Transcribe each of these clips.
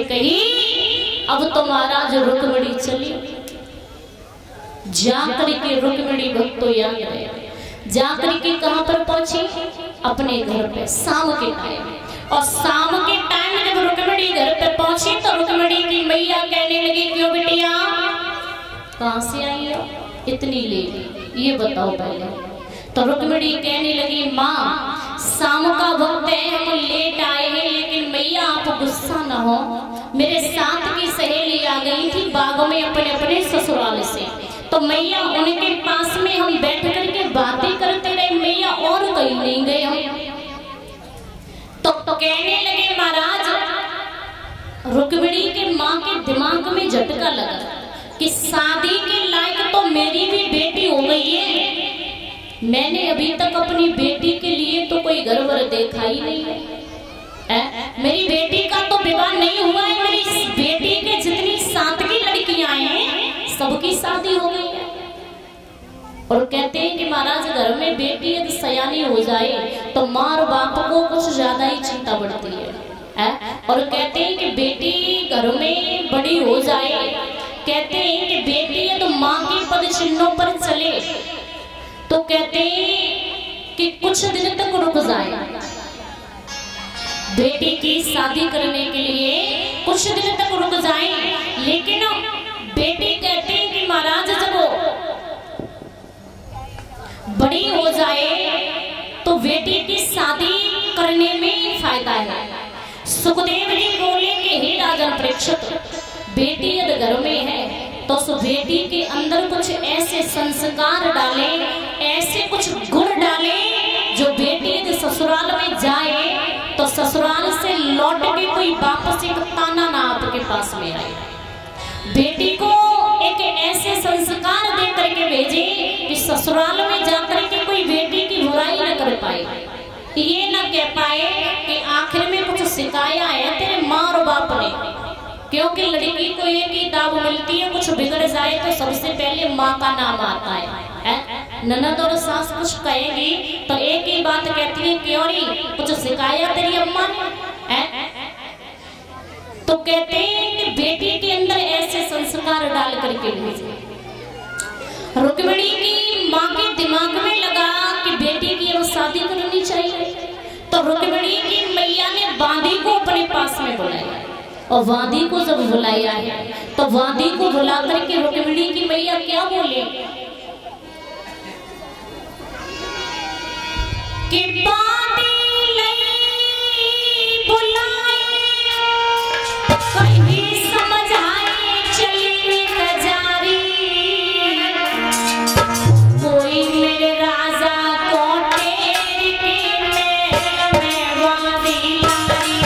कही अब तो महाराज रुक्मिणी चली। जाकर के रुक्मिणी भक्त तो याद रहे, जाकर के कहां पर पहुंची? अपने घर पे शाम के टाइम। और शाम के टाइम जब रुक्मिणी घर पे पहुंची तो रुक्मिणी की मैया कहने लगी, क्यों बिटिया कहां से आई हो इतनी लेट, ये बताओ पहले। तो रुक्मिणी कहने लगी, माँ शाम का वक्त है, हम लेट आए हैं, लेकिन मैया आप गुस्सा न हो, मेरे साथ की सहेली आ गई थी बागों में अपने अपने ससुराल से, तो मैया उनके पास में हम बैठ करके बातें करते रहे, मैया और कहीं नहीं गए हम। तो कहने लगे महाराज, रुक्मिणी के माँ के दिमाग में झटका लगा कि शादी के लायक तो मेरी भी बेटी हो गई है, मैंने अभी तक अपनी बेटी के लिए तो कोई घर वर देखा ही नहीं है, मेरी बेटी का तो विवाह नहीं हुआ है, मेरी बेटी के जितनी साथ की लड़कियां हैं सबकी शादी हो गई है। और कहते हैं कि महाराज घर में बेटी यदि सयानी हो जाए तो माँ और बाप को कुछ ज्यादा ही चिंता बढ़ती है। और कहते हैं कि बेटी घर में बड़ी हो जाए, कहते हैं कि बेटी यदि माँ के पद चिन्हों पर चले तो कहते हैं कि कुछ दिन तक रुक जाए, बेटी की शादी करने के लिए कुछ दिन तक रुक जाए। लेकिन बेटी कहते हैं कि महाराज जब बड़ी हो जाए तो बेटी की शादी करने में फायदा है। सुखदेव जी बोले कि हे राजन परीक्षित, बेटी यदि घर में है तो उस बेटी के अंदर कुछ ऐसे संस्कार डाले, ऐसे कुछ गुण डाले जो बेटी यदि ससुराल में जाए तो ससुराल से लौट के कोई वापस एक ताना ना आपके पास में आए। बेटी को एक ऐसे संस्कार दे करके भेजे कि ससुराल में जाकर के कोई बेटी की बुराई न कर पाए, ये न कह पाए कि आखिर में कुछ सिखाया है तेरे माँ और बाप ने, क्योंकि लड़की को एक ही दाव मिलती है, कुछ बिगड़ जाए तो सबसे पहले माँ का नाम आता है। ननद और सास कुछ कहेगी तो एक ही बात कहती है, क्यों री कुछ सिखाया तेरी अम्मा ने? तो कहते हैं कि बेटी के अंदर ऐसे संस्कार डाल करके भेजे। रुक्मिणी की माँ के दिमाग में लगा कि बेटी की अब शादी करनी चाहिए, तो रुक्मिणी की मैया ने वादी को अपने पास में बुलाया। और वादी को जब बुलाया है तो वादी को बुला करके रुक्मिणी की मैया क्या बोले कि वादी लई बुलाए कहीं समझ आए चली कजारी, कोई मेरे राजा को टेर के मैं वादी लाई।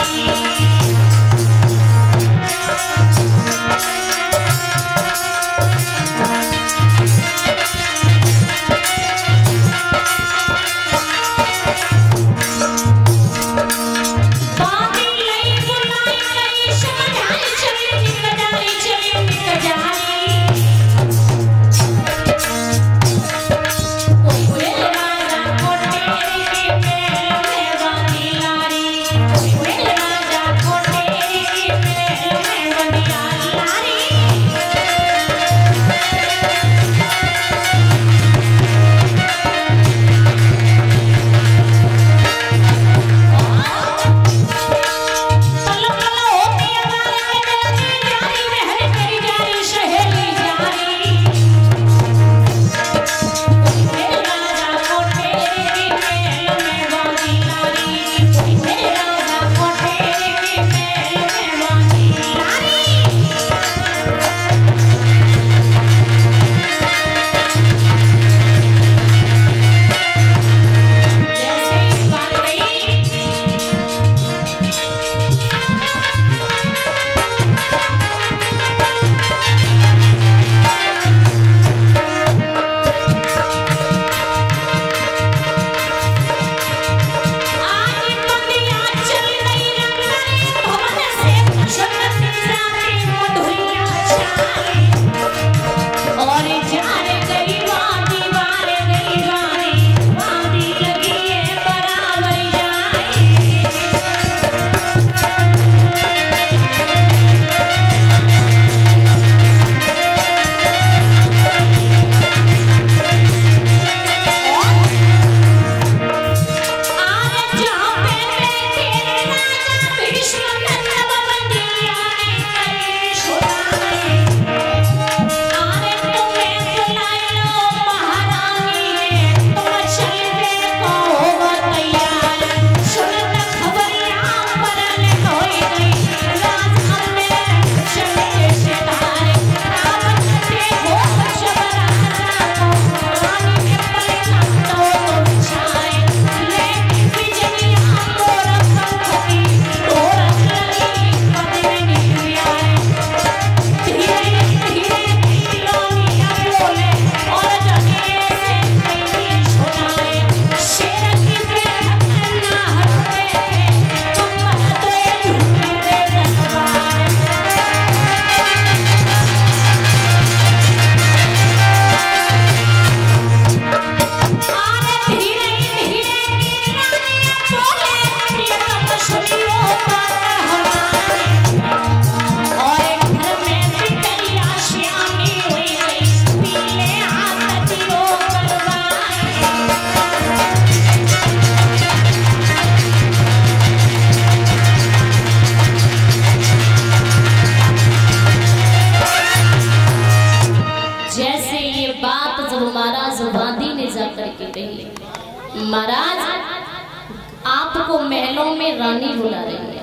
महलों में रानी बुला रही है।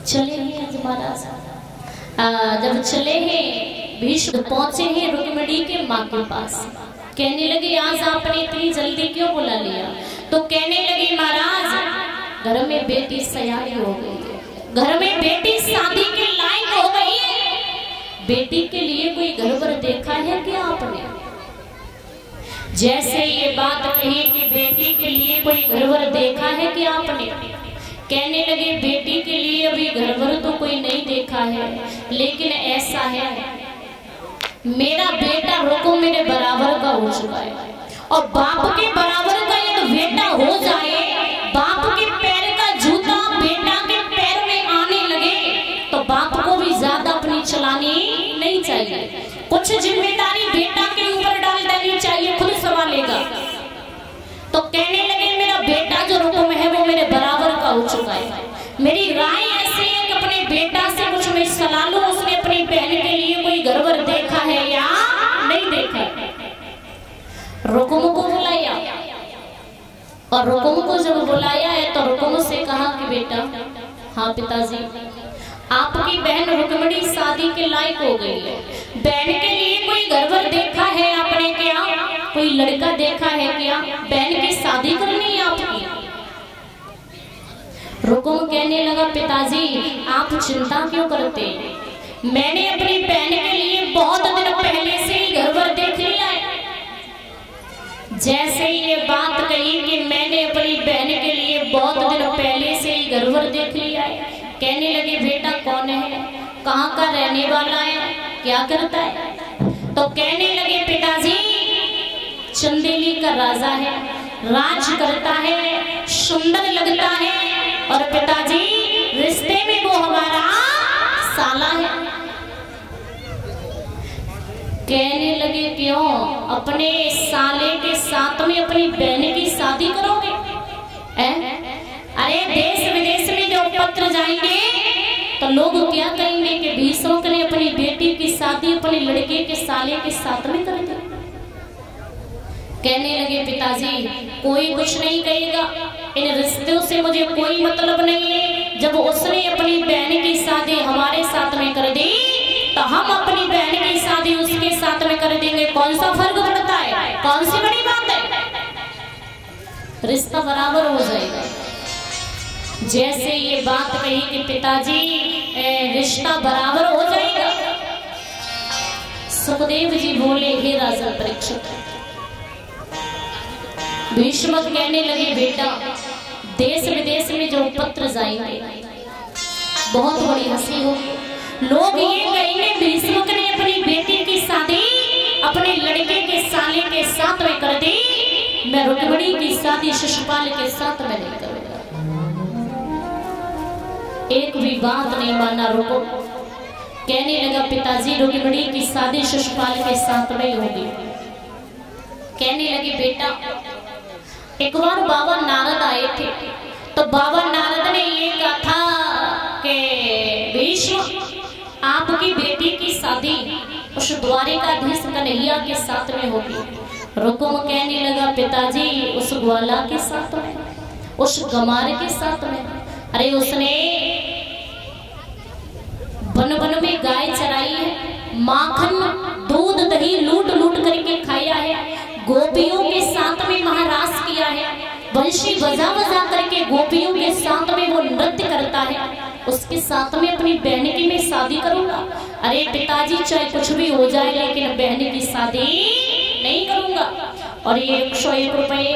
चले हैं आज महाराज, जब चले हैं भीष्म पहुंचे हैं रुक्मिणी के माँ के पास। कहने लगे आज आपने इतनी जल्दी क्यों बुला लिया? तो कहने लगी महाराज घर में बेटी सयानी हो गई, घर में बेटी शादी के लायक हो गई है। बेटी के लिए कोई घर पर देखा है क्या आपने? जैसे ये बात कही कि बेटी के लिए कोई घर पर देखा है क्या आपने? कहने लगे बेटी के लिए अभी घर पर तो कोई नहीं देखा है, लेकिन ऐसा है मेरा बेटा रुको मेरे बराबर का हो चुका है, और बाप के बराबर का यदि बेटा हो जाए, बाप के पैर का जूता बेटा के पैर में आने लगे तो बाप को भी ज्यादा अपनी चलानी नहीं चाहिए, कुछ जिम्मेदारी बेटा के ऊपर डाल देनी चाहिए, खुद संभालेगा। तो कहने लगे मेरा बेटा जो रुकुम है वो मेरे बराबर का हो चुका है, मेरी राय ऐसी है कि अपने बेटा से कुछ मैं सलाह लूं, उसने अपनी बहन के लिए कोई घर देखा है या नहीं देखा। रुकुम को बुलाया, और रुकुम को जब बुलाया है तो रुकुम से कहा कि बेटा हाँ पिताजी आपकी बहन रुक्मिणी शादी के लायक हो गई है, बहन के लिए कोई घर देखा है आपने क्या? कोई लड़का देखा है क्या? बहन की शादी करनी है आपकी। रुकुम कहने लगा पिताजी आप चिंता क्यों करते, मैंने अपनी बहन के लिए बहुत दिन पहले से ही घर देख लिया है। जैसे ही ये बात कही कि मैंने अपनी बहन के लिए बहुत दिन पहले से ही घर देख लिया है, कहने लगे बेटा कौन है, कहाँ का रहने वाला है, क्या करता है? तो कहने लगे पिताजी चंदेली का राजा है, राज करता है, सुंदर लगता है, और पिताजी रिश्ते में वो हमारा साला है। कहने लगे क्यों, अपने साले के साथ में अपनी बहन की शादी करोगे? अरे देश विदेश में जो पत्र जाएंगे तो लोग क्या कहेंगे कि भीष्म ने अपनी बेटी की शादी अपने लड़के के साले के साथ में कर दी। कहने लगे पिताजी कोई कुछ नहीं कहेगा, इन रिश्तों से मुझे कोई मतलब नहीं है, जब उसने अपनी बहन की शादी हमारे साथ में कर दी तो हम अपनी बहन की शादी उसके साथ में कर देंगे, कौन सा फर्क पड़ता है, कौन सी बड़ी बात है, रिश्ता बराबर हो जाएगा। जैसे ये बात कही कि पिताजी रिश्ता बराबर हो जाएगा, सुखदेव जी बोले हे राजा परीक्षित। भीष्म कहने लगे बेटा देश विदेश में जो पत्र जाएंगे बहुत बड़ी हंसी होगी, लोग ये कहेंगे भीष्म ने अपनी बेटी की शादी अपने लड़के के साले के साथ में कर दी, मैं रुक्मिणी की शादी शिशुपाल के साथ में नहीं करूंगा। एक भी बात नहीं माना रुको, कहने लगा पिताजी रुक्मिणी की शादी शिशुपाल के साथ में होगी। कहने लगी बेटा एक बार बाबा नारद आए थे, तो बाबा नारद ने ये कहा था कि भीष्म आपकी बेटी की शादी उस द्वारिकाधीश कन्हैया के साथ में होगी। रुकुम कहने लगा पिताजी उस ग्वाला के साथ में, उस गमार के साथ में, अरे उसने वन वन में गाय चराई है, माखन दूध दही लूट लूट करके खाया है, गोपियों के साथ में महारास किया है, बंशी बजा बजा करके गोपियों के साथ में वो नृत्य करता है, उसके साथ में अपनी बहन की मैं शादी करूंगा। अरे पिताजी चाहे कुछ भी हो जाए लेकिन बहन की शादी नहीं करूंगा। और ये 101 रुपए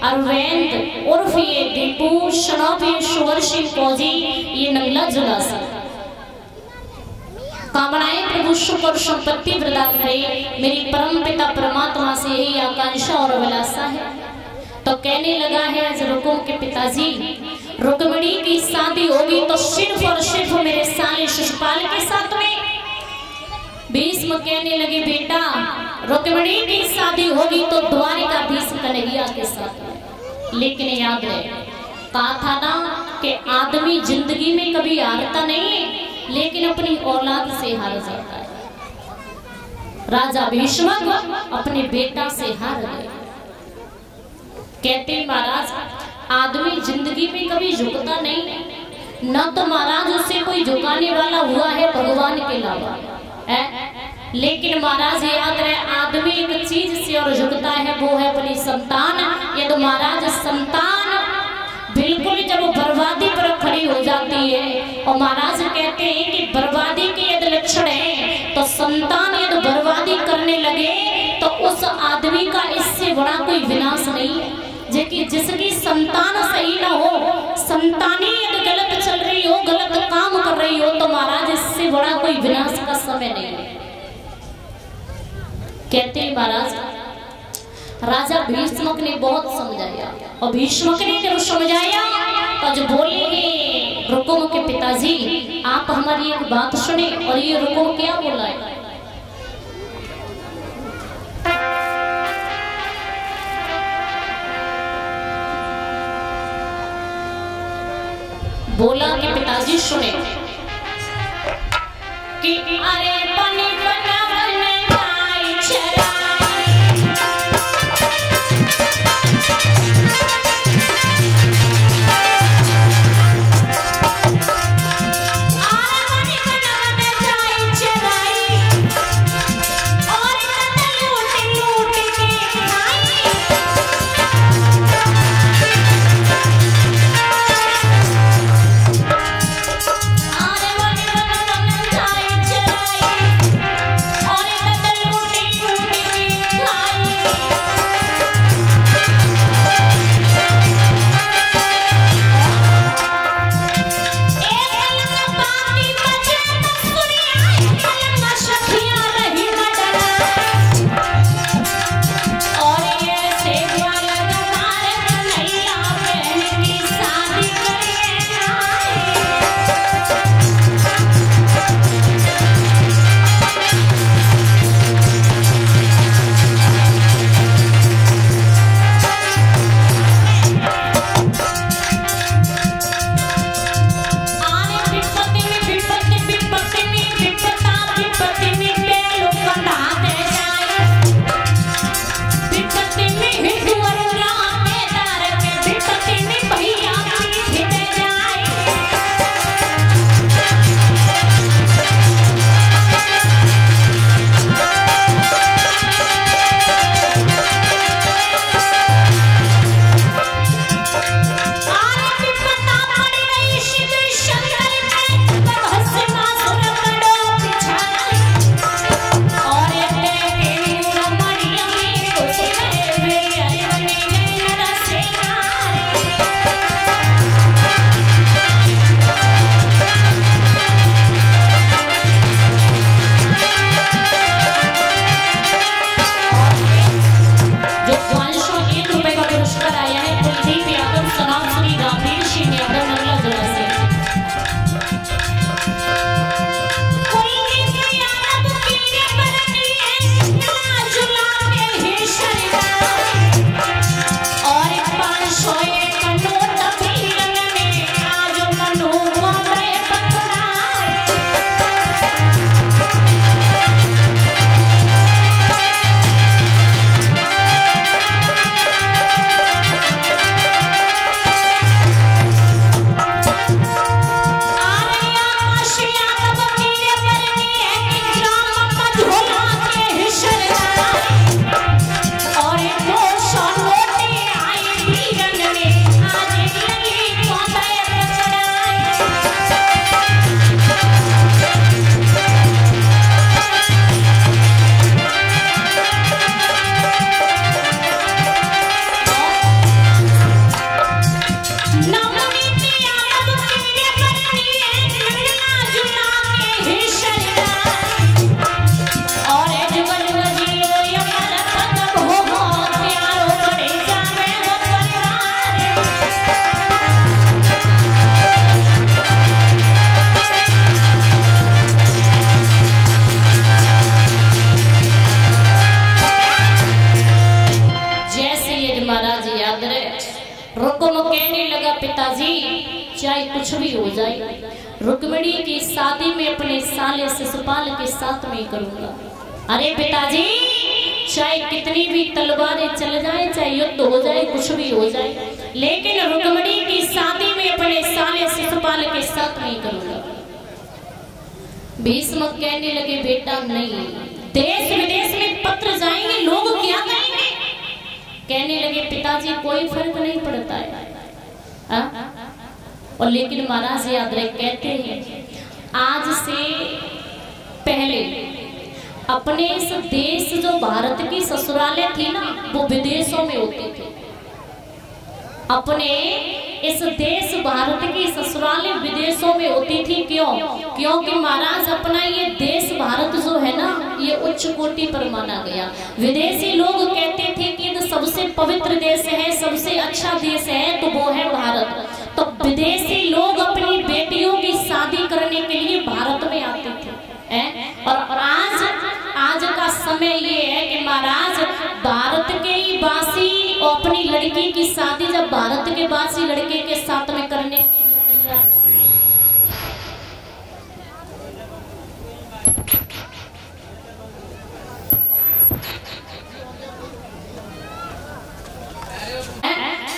अरविंद उर्फ ये दीपू शराब ये शुगर सिंह फौजी ये नगला जुलासा कामनाएं प्रभु सुख और संपत्ति प्रदान करे, मेरी परम पिता परमात्मा से यही आकांक्षा और अभिलाषा है। तो कहने लगा है आज रुकुम के पिताजी रुक्मिणी की शादी होगी तो सिर्फ और सिर्फ मेरे साले शिशुपाल के साथ में। भीष्म कहने लगे बेटा रुक्मिणी की शादी होगी तो द्वारिकाधीश कन्हैया के साथ में, लेकिन याद है कहा था ना कि आदमी जिंदगी में कभी हारता नहीं है लेकिन अपनी औलाद से हार जाता है। राजा भीष्म अपने बेटा से हार गए। कहते महाराज आदमी जिंदगी में कभी झुकता नहीं, न तो महाराज उससे कोई झुकाने वाला हुआ है भगवान के अलावा है। लेकिन महाराज याद रहे, आदमी एक चीज से और झुकता है, वो है अपनी संतान। ये तो महाराज संतान बिल्कुल जब बर्बादी पर खड़ी हो जाती है, और महाराज कहते हैं कि बर्बादी के यदि लक्षण है तो संतान यदि बर्बादी करने लगे तो उस आदमी का इससे बड़ा कोई विनाश नहीं है। जिसकी संतान सही ना हो, संतानी यदि गलत चल रही हो, गलत काम कर रही हो, तो महाराज इससे बड़ा कोई विनाश का समय नहीं है। कहते हैं महाराज राजा भीष्मक ने बहुत समझाया, और भीष्मक ने जब समझाया तो जो बोले हैं रुकुम के पिताजी आप हमारी एक बात सुने। और ये रुकुम क्या बोला है, बोला कि पिताजी सुने कि अरे पानी बनावन गाय चराई, पानी बनावन गाय चराई, और लूट लूट के खाई। पिताजी चाहे कुछ भी हो जाए, रुक्मिणी की शादी में अपने साले शिशुपाल के साथ में करूंगा। अरे पिताजी चाहे कितनी भी तलवारें चल जाए, चाहे युद्ध हो जाए, कुछ भी हो जाए, लेकिन रुक्मिणी की शादी में अपने साले शिशुपाल के साथ नहीं करूंगा। भीष्म कहने लगे बेटा नहीं, देश विदेश में पत्र जाएंगे, लोग क्या कहेंगे? कहने लगे पिताजी कोई फर्क नहीं पड़ता है। और लेकिन महाराज याद रहे, कहते हैं आज से पहले अपने इस देश जो भारत की ससुराले थी ना, वो विदेशों में होती थी। अपने इस देश भारत की ससुराले विदेशों में होती थी। क्यों? क्योंकि महाराज अपना ये देश भारत जो है ना, ये उच्च कोटि पर माना गया। विदेशी लोग कहते थे कि ये सबसे पवित्र देश है, सबसे अच्छा देश है, तो वो है भारत। तो विदेशी लोग अपनी बेटियों की शादी करने के लिए भारत में आते थे। और आज का समय ये है कि महाराज भारत के ही वासी अपनी लड़की की शादी जब भारत के वासी लड़के के साथ में करने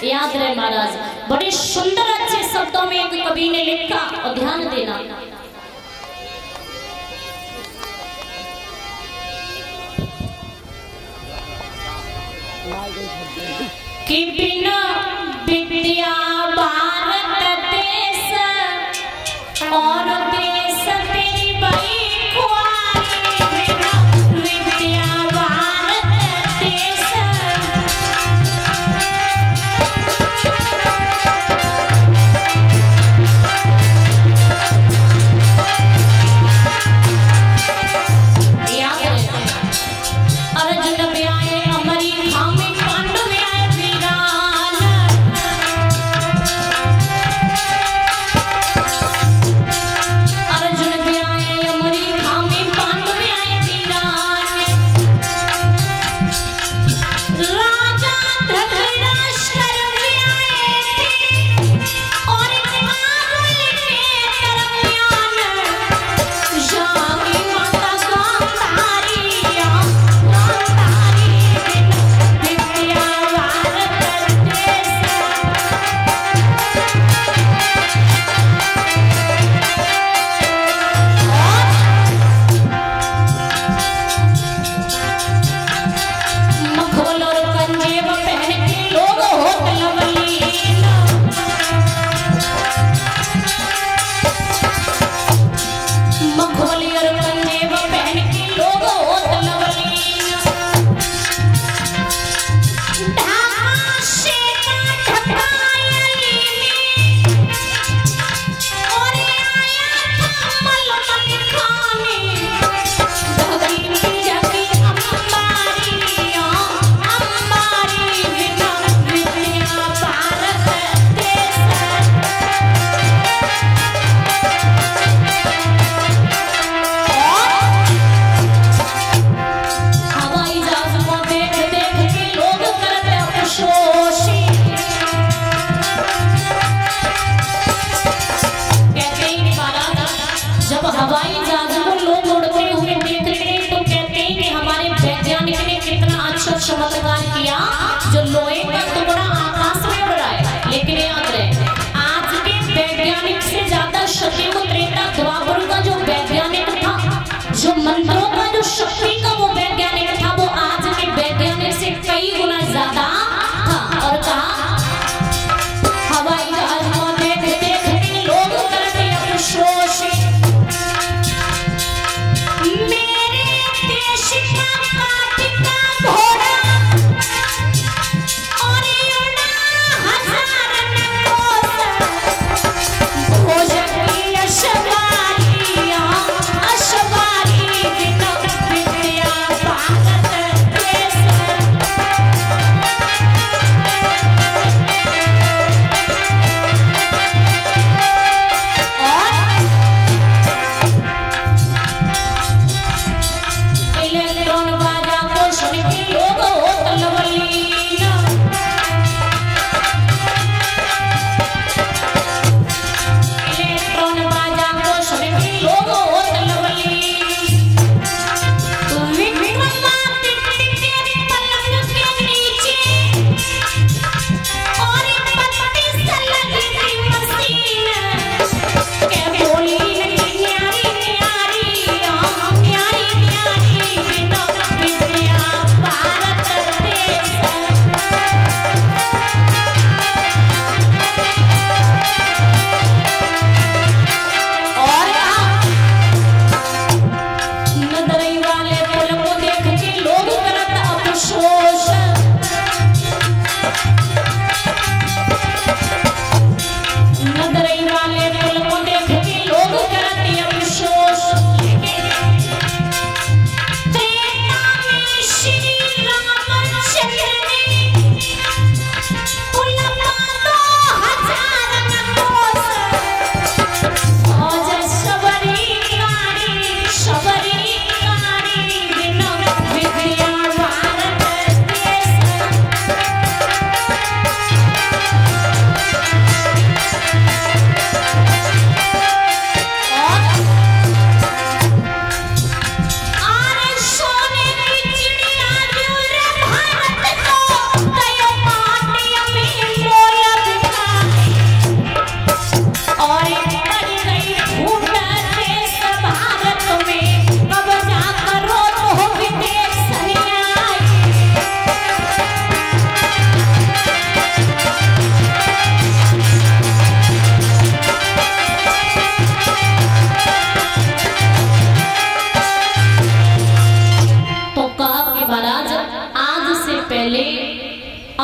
याद रहे महाराज, बड़े सुंदर अच्छे शब्दों में एक कवि ने लिखा, और ध्यान देना, कि बिना विद्या भारत देश और देश तेरी बड़ी खुआरी, बिना विद्या भारत देश। अर्जुन ब्याहे अमरी धामी, पांडु ब्याहे वीरान। अर्जुन ब्याहे अमरी धामी, पांडु ब्याहे वीरान। राजा धृतराष्ट्र ब्याहे थे, और काबुल के दरमियान जागी माता गांधारी। हवाई जहाज को लोग उड़ते हुए देखते हैं तो कहते हैं कि हमारे वैज्ञानिक ने कितना अच्छा चमत्कार किया, जो लोहे का टुकड़ा आकाश में उड़ रहा है। लेकिन याद रहे, आज के वैज्ञानिक से ज्यादा सतयुग त्रेता द्वापर का जो वैज्ञानिक था, जो मंत्रों का जो शक्ति का वो वैज्ञानिक था, वो आज के वैज्ञानिक से कई गुना ज्यादा था। और कहा हवाई जहाज को देख देख के लोग करते अफसोस, मेरे देश का काटिका घोड़ा और उड़ा 1000 कोस, भोजन की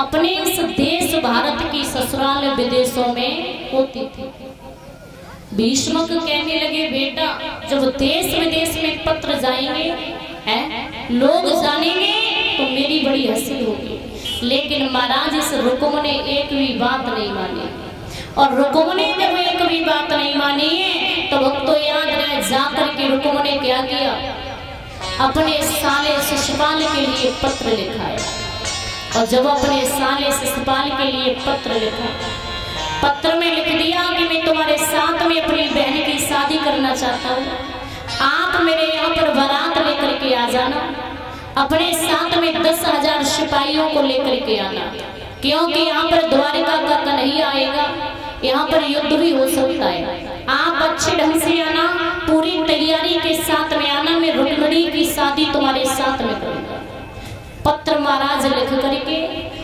अपने इस देश भारत की ससुराल विदेशों में होती थी। भीष्म को कहने लगे, बेटा जब देश विदेश में पत्र जाएंगे हैं, लोग जानेंगे तो मेरी बड़ी हंसी होगी। लेकिन महाराज इस रुकुम ने एक भी बात नहीं मानी, और रुकुम ने जब एक भी बात नहीं मानी है तो वक्त तो याद रहे, जाकर के रुकुम ने क्या किया, अपने साले शिशुपाल के लिए पत्र लिखा है। और जब अपने साले शिशुपाल के लिए पत्र लिखा, पत्र में लिख दिया कि मैं तुम्हारे साथ में अपनी बहन की शादी करना चाहता हूँ, आप मेरे यहाँ पर बारात लेकर के आ जाना, अपने साथ में 10,000 सिपाहियों को लेकर के आना, क्योंकि यहाँ पर द्वारिका का कन्हैया आएगा, यहाँ पर युद्ध भी हो सकता है। आप अच्छे ढंग से आना, पूरी तैयारी के साथ में आना, मैं रुक्मिणी की शादी तुम्हारे साथ में करूंगा। पत्र महाराज लिख करके,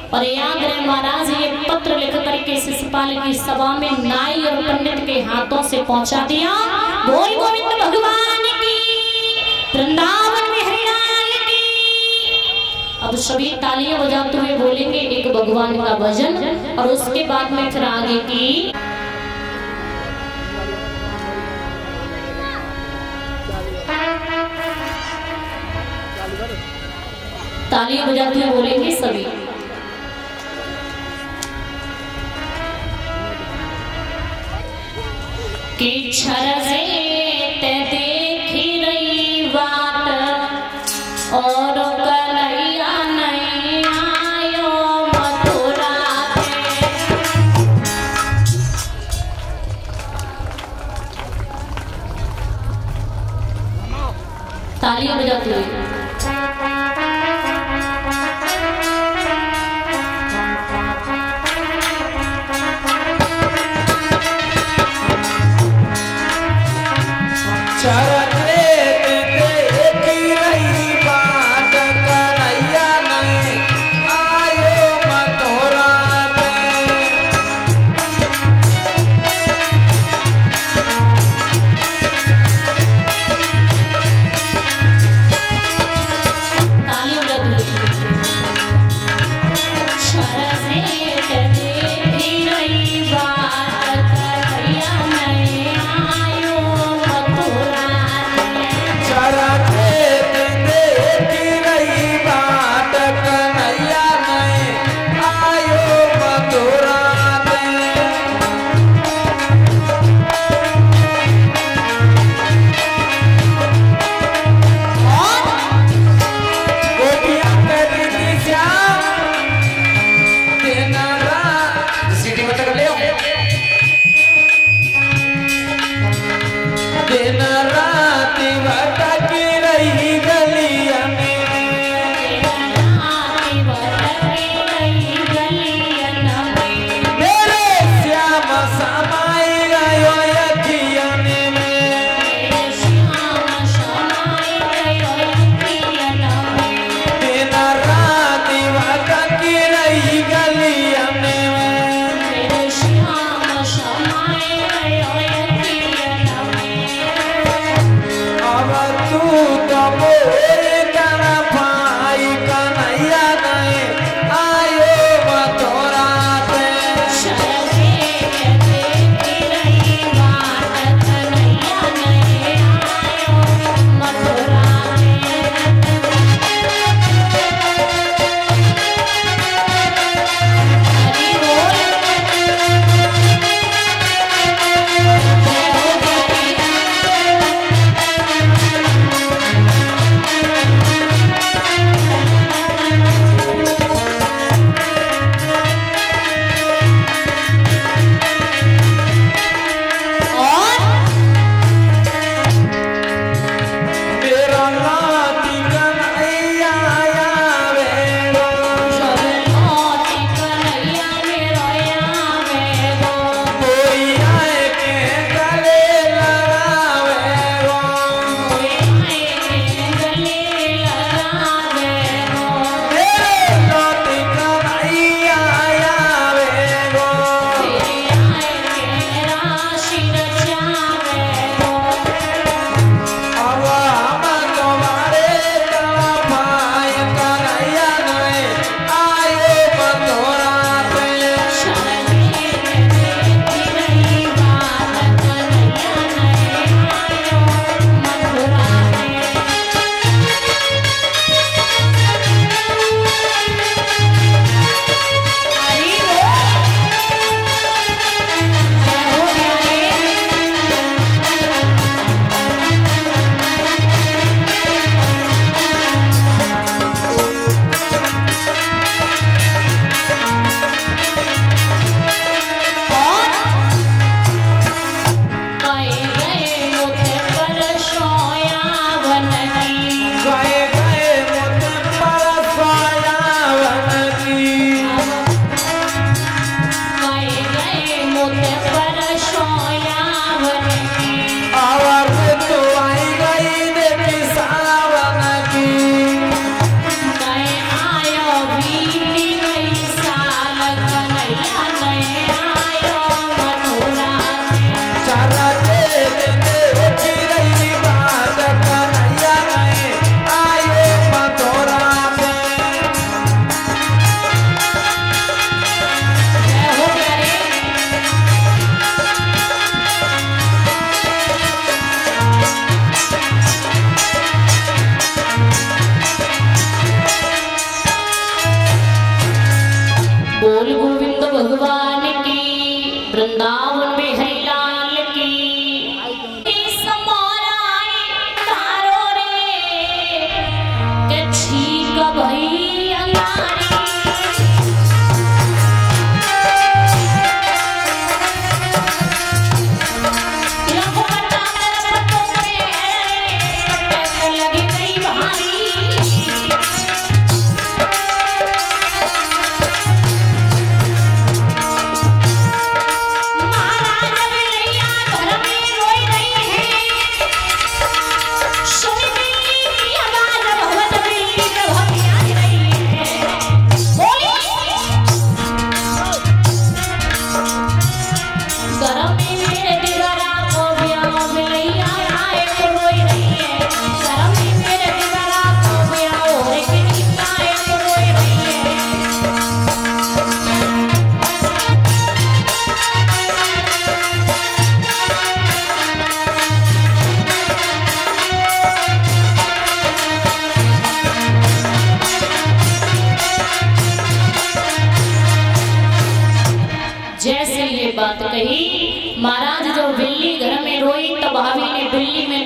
और याद रहे महाराज ये पत्र लिख करके शिशुपाल की सभा में नाई और पंडित के हाथों से पहुंचा दिया। बोल गोविंद भगवान की, वृंदावन में हरिलाल की। अब सभी तालियां बजाते हुए बोलेंगे एक भगवान का भजन, और उसके बाद में फिर आगे की तालियां बजाते हुए बोलेंगे सभी। कि छर से ते देखी रही बात, और कन्हैया नहीं आयो मथुरा के। तालियां बजाते हुए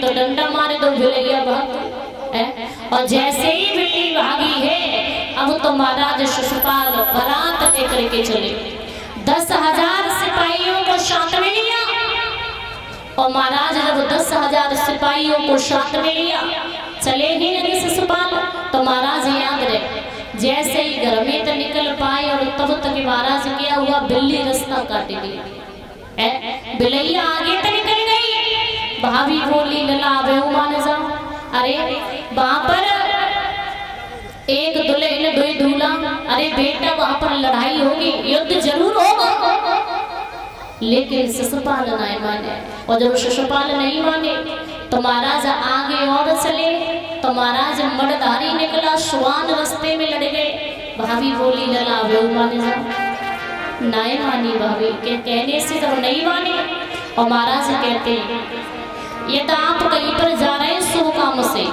तो डंडा मारे तो बिलैया भाग है। और जैसे ही बिल्ली भागी है, अब तो महाराज शिशुपाल बारात लेकर के चले, 10,000 सिपाहियों को साथ में लिया। और महाराज जब 10,000 सिपाहियों को साथ में लिया, चले ही नहीं शिशुपाल, तो महाराज याद रहे जैसे ही घर में तो निकल पाए और तब तक महाराज क्या हुआ, बिल्ली रास्ता काट गई, बिलैया आगे तो निकल गई। भाभी बोली लला मान जा, अरे वहां पर एक दुल्हन दो दूल्हा, अरे बेटा वहां पर लड़ाई होगी, युद्ध जरूर होगा। लेकिन शिशुपाल नहीं माने, और जब शिशुपाल नहीं माने तो महाराज आगे और चले, तो महाराज मर्दारी निकला, श्वान रास्ते में लड़ गए। भाभी बोली लला माने जा, नहीं मानी भाभी के कहने से तो नहीं माने। और महाराज कहते ये तो आप कहीं पर जा रहे हैं शुभ काम से,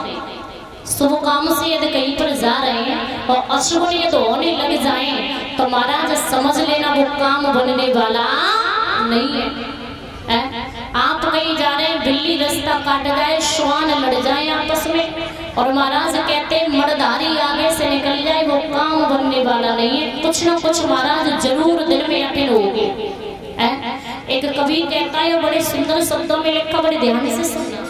शुभ काम से यदि कहीं पर जा रहे हैं और अशुभ यदि होने लग जाए तो महाराज समझ लेना वो काम बनने वाला नहीं है। आप कहीं जा रहे हैं, बिल्ली रास्ता काट जाए, श्वान लड़ जाए आपस में, और महाराज कहते हैं मर्दारी आगे से निकल जाए, वो काम बनने वाला नहीं है। कुछ ना कुछ महाराज जरूर दिल में अटल होगी। एक कवि कहता है, बड़े सुंदर शब्दों में लिखा, बड़े ध्यान से सुनना।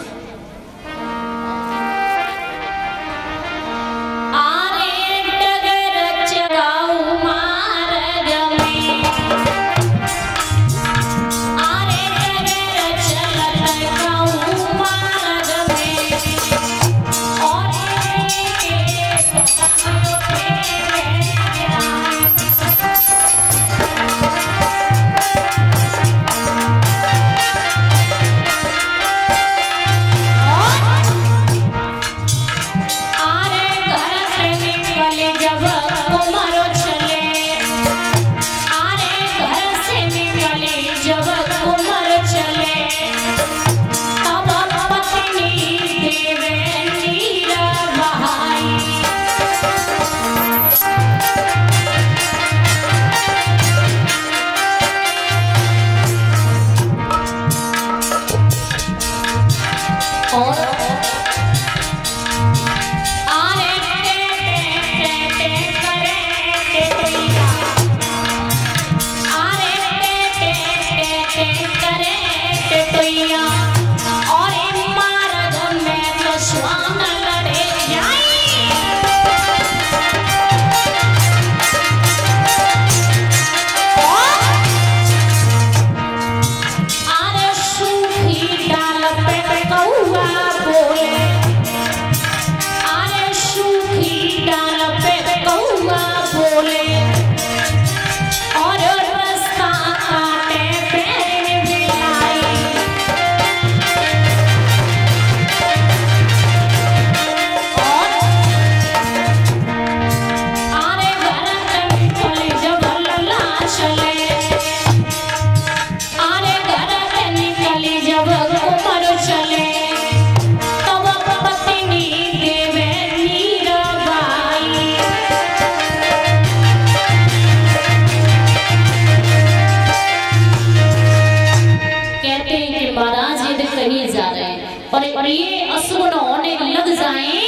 और ये असुर होने लग जाए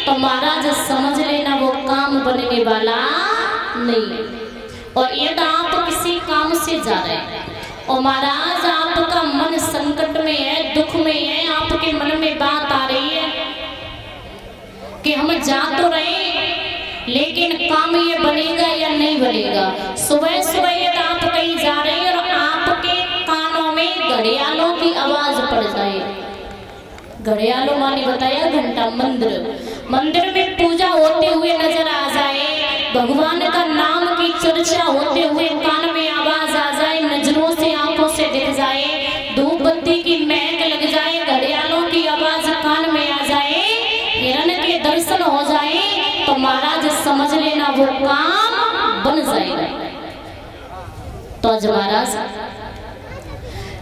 तो महाराज समझ लेना वो काम बनने वाला नहीं। और यदि आप किसी काम से जा रहे हैं और महाराज आपका मन संकट में है, दुख में है, आपके मन में बात आ रही है कि हम जा तो रहे लेकिन काम ये बनेगा या नहीं बनेगा। सुबह सुबह यदि आप कहीं जा रहे हैं और आपके कानों में घड़ियालों की आवाज पड़ जाए, घड़ियालों माने बताया घंटा, मंदिर में पूजा होते हुए नजर आ जाए, भगवान का नाम की चर्चा होते हुए कान में आवाज आ जाए, नजरों से आंखों से दिख जाए, धूप बत्ती की महक लग जाए, घड़ियालों की आवाज कान में आ जाए, हिरण के दर्शन हो जाए तो महाराज समझ लेना वो काम बन जाएगा। तो आज महाराज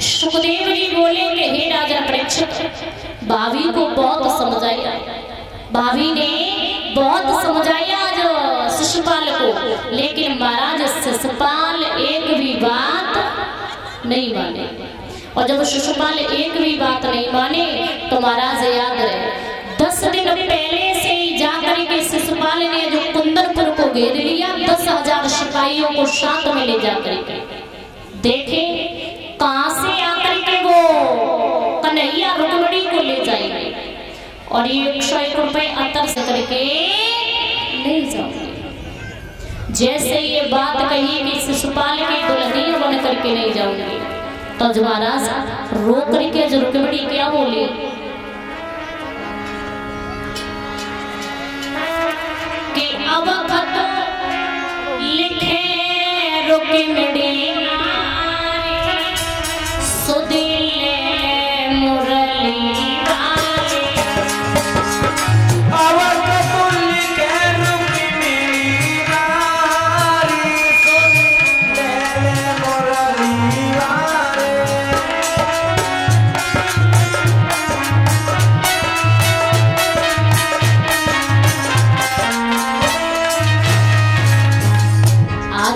सुखदेव जी बोले कि हे राजा परीक्षित, भाभी को बहुत समझाया, भाभी ने बहुत समझाया आज शिशुपाल को, लेकिन महाराज शिशुपाल एक भी बात नहीं माने। और जब शिशुपाल एक भी बात नहीं माने तो महाराज याद रहे 10 दिन पहले से ही जाकर के शिशुपाल ने जो कुंदनपुर को घेर लिया, 10,000 सिपाहियों को साथ में ले जाकर के देखे कहां से आकर के वो कन्हैया रुक्मिणी को ले जाएंगे और ये 101 रुपए अंतर से करके ले जाओगे। जैसे ये बात कही कि शिशुपाल की दुल्हनिया बन करके नहीं जाऊंगी तो महाराज रो करके जो रुक्मिणी क्या बोली कि अब खत लिखे रुक्मिणी सुदिले मुरली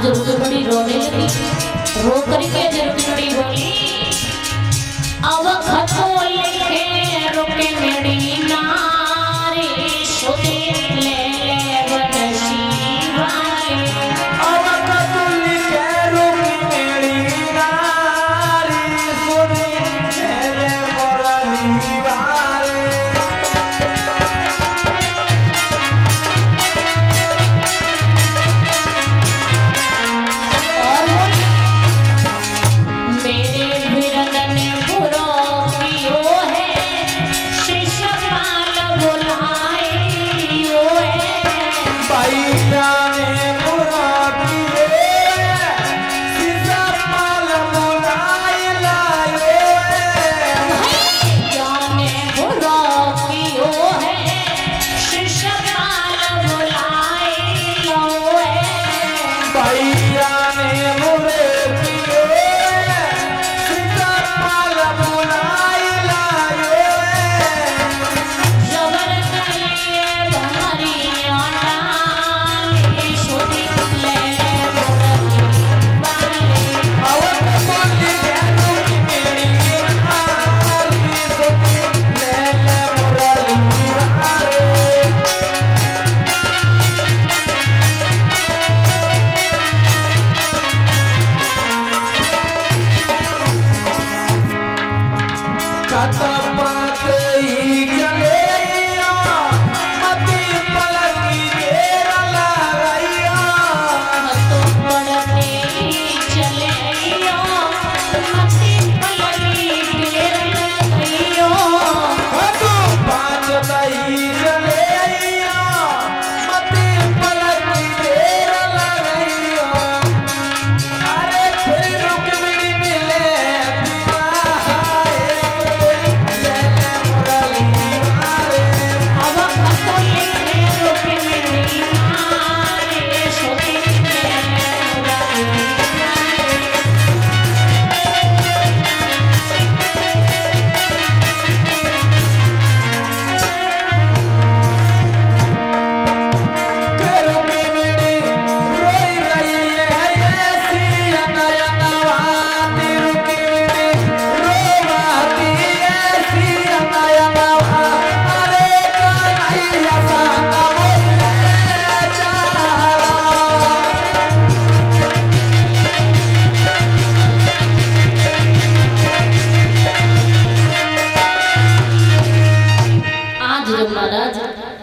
रुक्मिणी रोने लगी। रो करके रुक्मिणी बोली अब खतो लिखे रुक्मिणी नारी सुदिले वनसी वाले अब खतो लिखे रुक्मिणी नारी सुदिले मुरली वाले।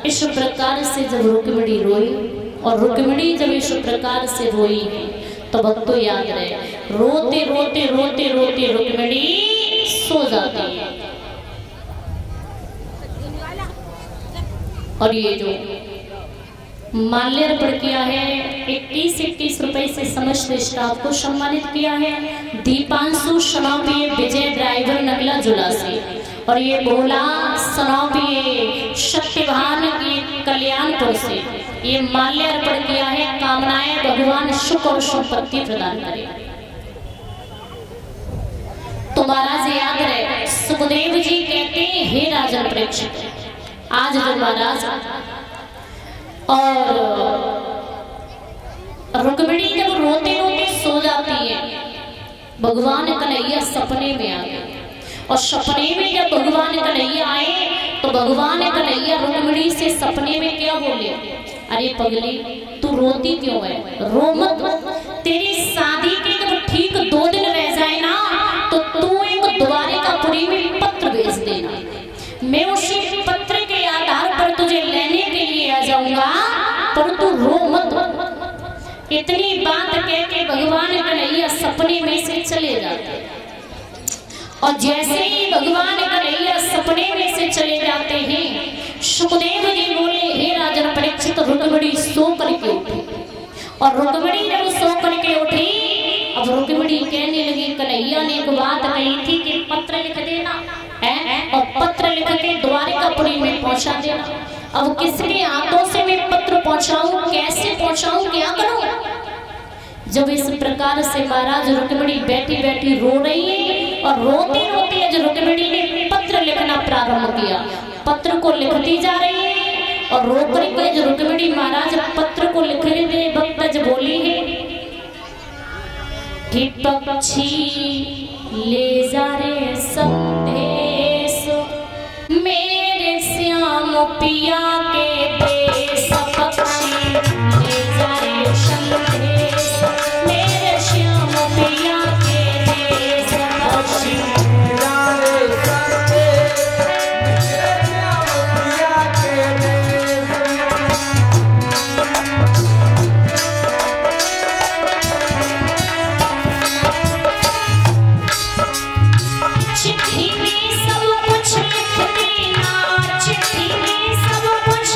इस प्रकार से जब रुक्मिणी रोई और रुक्मिणी जब इस प्रकार से रोई तो भक्तों याद रहे रोते रोते रोते रोते रुक्मिणी सो जाती है। और ये जो माल्यार्पण किया है 21 रुपए से समस्त स्टाफ को सम्मानित किया है। दीपांशु सनौपिए विजय ड्राइवर नगला जुला से और ये बोला सनौपिए सत्यभान के कल्याणपुर से ये माल्यार्पण किया है। कामनाएं भगवान सुख और संपत्ति प्रदान करे। तो महाराज याद रहे सुखदेव जी कहते हैं हे राजन परीक्षित आज जो महाराज और रुक्मिणी जब रोते रोते सो जाती है भगवान कन्हैया सपने में आ गए और सपने में जब भगवान कन्हैया आए तो भगवान कन्हैया रुक्मिणी से सपने में क्या बोले, अरे पगली तू रोती क्यों है, रो मत, तेरी शादी के जब ठीक 2 दिन रह जाए ना तो तू एक द्वारिकापुरी में पत्र भेज देना, मैं उसी पत्र के आधार पर तुझे लेने के लिए आ जाऊंगा, पर तू रो मत। इतनी बात कह के भगवान कन्हैया सपने में से चले जाते और जैसे ही भगवान कन्हैया सपने में से चले जाते हैं सुखदेव जी बोले, हे राजन परीक्षित, रुक्मिणी सो करके उठी और रुक्मिणी जब सो करके उठी, अब रुक्मिणी कहने लगी, कन्हैया ने एक बात कही थी कि पत्र लिख देना है और पत्र लिख के द्वारिकापुरी में पहुंचा देना। अब किसके हाथों से मैं पत्र पहुंचाऊं, कैसे पहुंचाऊं, क्या करूं? जब इस प्रकार से महाराज रुक्मिणी बैठी बैठी रो रही है और रोती रोती आज रुक्मिणी ने पत्र लिखना प्रारंभ किया, पत्र को लिखती जा रही है और रो करके जो रुक्मिणी महाराज पत्र को लिखने के वक्त आज बोली है कि पक्षी ले जा रे संदेश मेरे श्याम पिया के देश, पक्षी ले जा रे संदेश मेरे श्याम पिया के देश, पक्षी ले जा रे संदेश मेरे श्याम पिया के देश। चिट्ठी में सब कुछ लिख देना, चिट्ठी में सब कुछ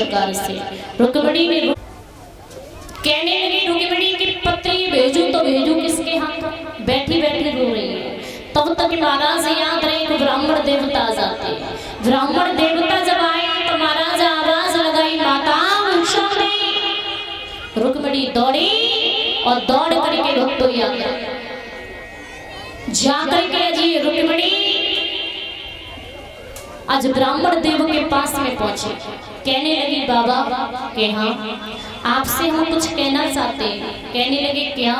प्रकार से रुक्मिणी ने कहने लगी, रुक्मिणी की पत्री भेजू तो भेजू किसके हाथ? बैठी बैठी रो रही है। तब तक महाराज याद रहे कि ब्राह्मण देवता आ जाते। ब्राह्मण देवता जब आए तो महाराज आवाज लगाई, माता रुक्मिणी दौड़ी और दौड़ करके भक्तों जाकर के अजी रुक्मिणी आज ब्राह्मण देव के पास में पहुंचे। कहने लगी, बाबा के हाँ आपसे हम कुछ कहना चाहते हैं। कहने लगे, क्या?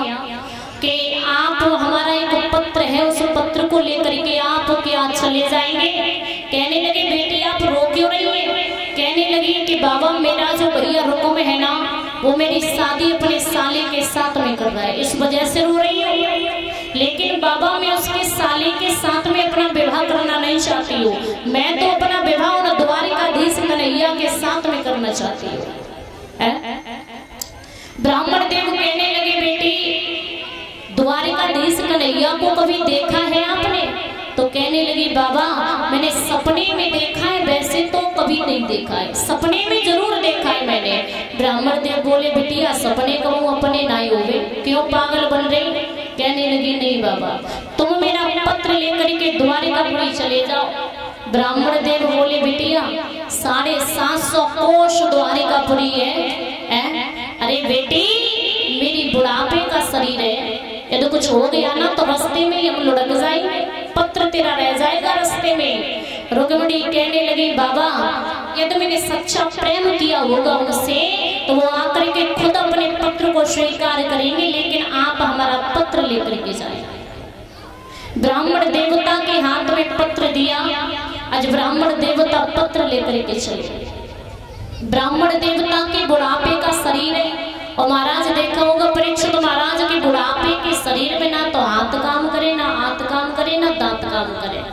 कि आप हमारा एक पत्र है, उस पत्र को लेकर के आप क्या चले जाएंगे? कहने लगे, बेटी आप रो क्यों रही है? कहने लगी कि बाबा मेरा जो भैया रुकम है ना, वो मेरी शादी अपने साले के साथ में कर रहा है, इस वजह से रो रही हूँ। लेकिन बाबा मैं उसके साले के साथ में अपना विवाह करना नहीं चाहती हूँ। मैं तो अपना विवाह उन द्वारिकाधीश कन्हैया के साथ में करना चाहती हूँ। ब्राह्मण देव कहने लगे, बेटी द्वारिकाधीश कन्हैया को कभी देखा है आपने? तो कहने लगी, बाबा मैंने सपने में देखा है, वैसे तो कभी नहीं देखा है, सपने में जरूर देखा है मैंने। ब्राह्मण देव बोले, बिटिया सपने कहूँ अपने नाई होवे, क्यों पागल बन रही? कहने लगी, नहीं बाबा तुम मेरा पत्र लेकर के द्वारिकापुरी चले जाओ। ब्राह्मण देव बोले, बिटिया 750 कोष द्वारिकापुरी है। अरे बेटी मेरी बुढ़ापे का शरीर है, यदि कुछ हो गया ना तो रास्ते में हम लुढ़क जाएंगे, पत्र तेरा रह जाएगा रास्ते में। रुक्मिणी कहने लगी, बाबा यदि मैंने सच्चा प्रेम किया होगा उनसे तो वो आकर के खुद अपने पत्र को स्वीकार करेंगे, लेकिन आप हमारा पत्र लेकर के जाए। ब्राह्मण देवता के हाथ में पत्र दिया। आज ब्राह्मण देवता पत्र लेकर के चले। ब्राह्मण देवता के बुढ़ापे का शरीर है, और महाराज देखा होगा परीक्षित महाराज के बुढ़ापे के शरीर में ना तो हाथ काम करे, ना हाथ काम करे, ना दांत काम करे।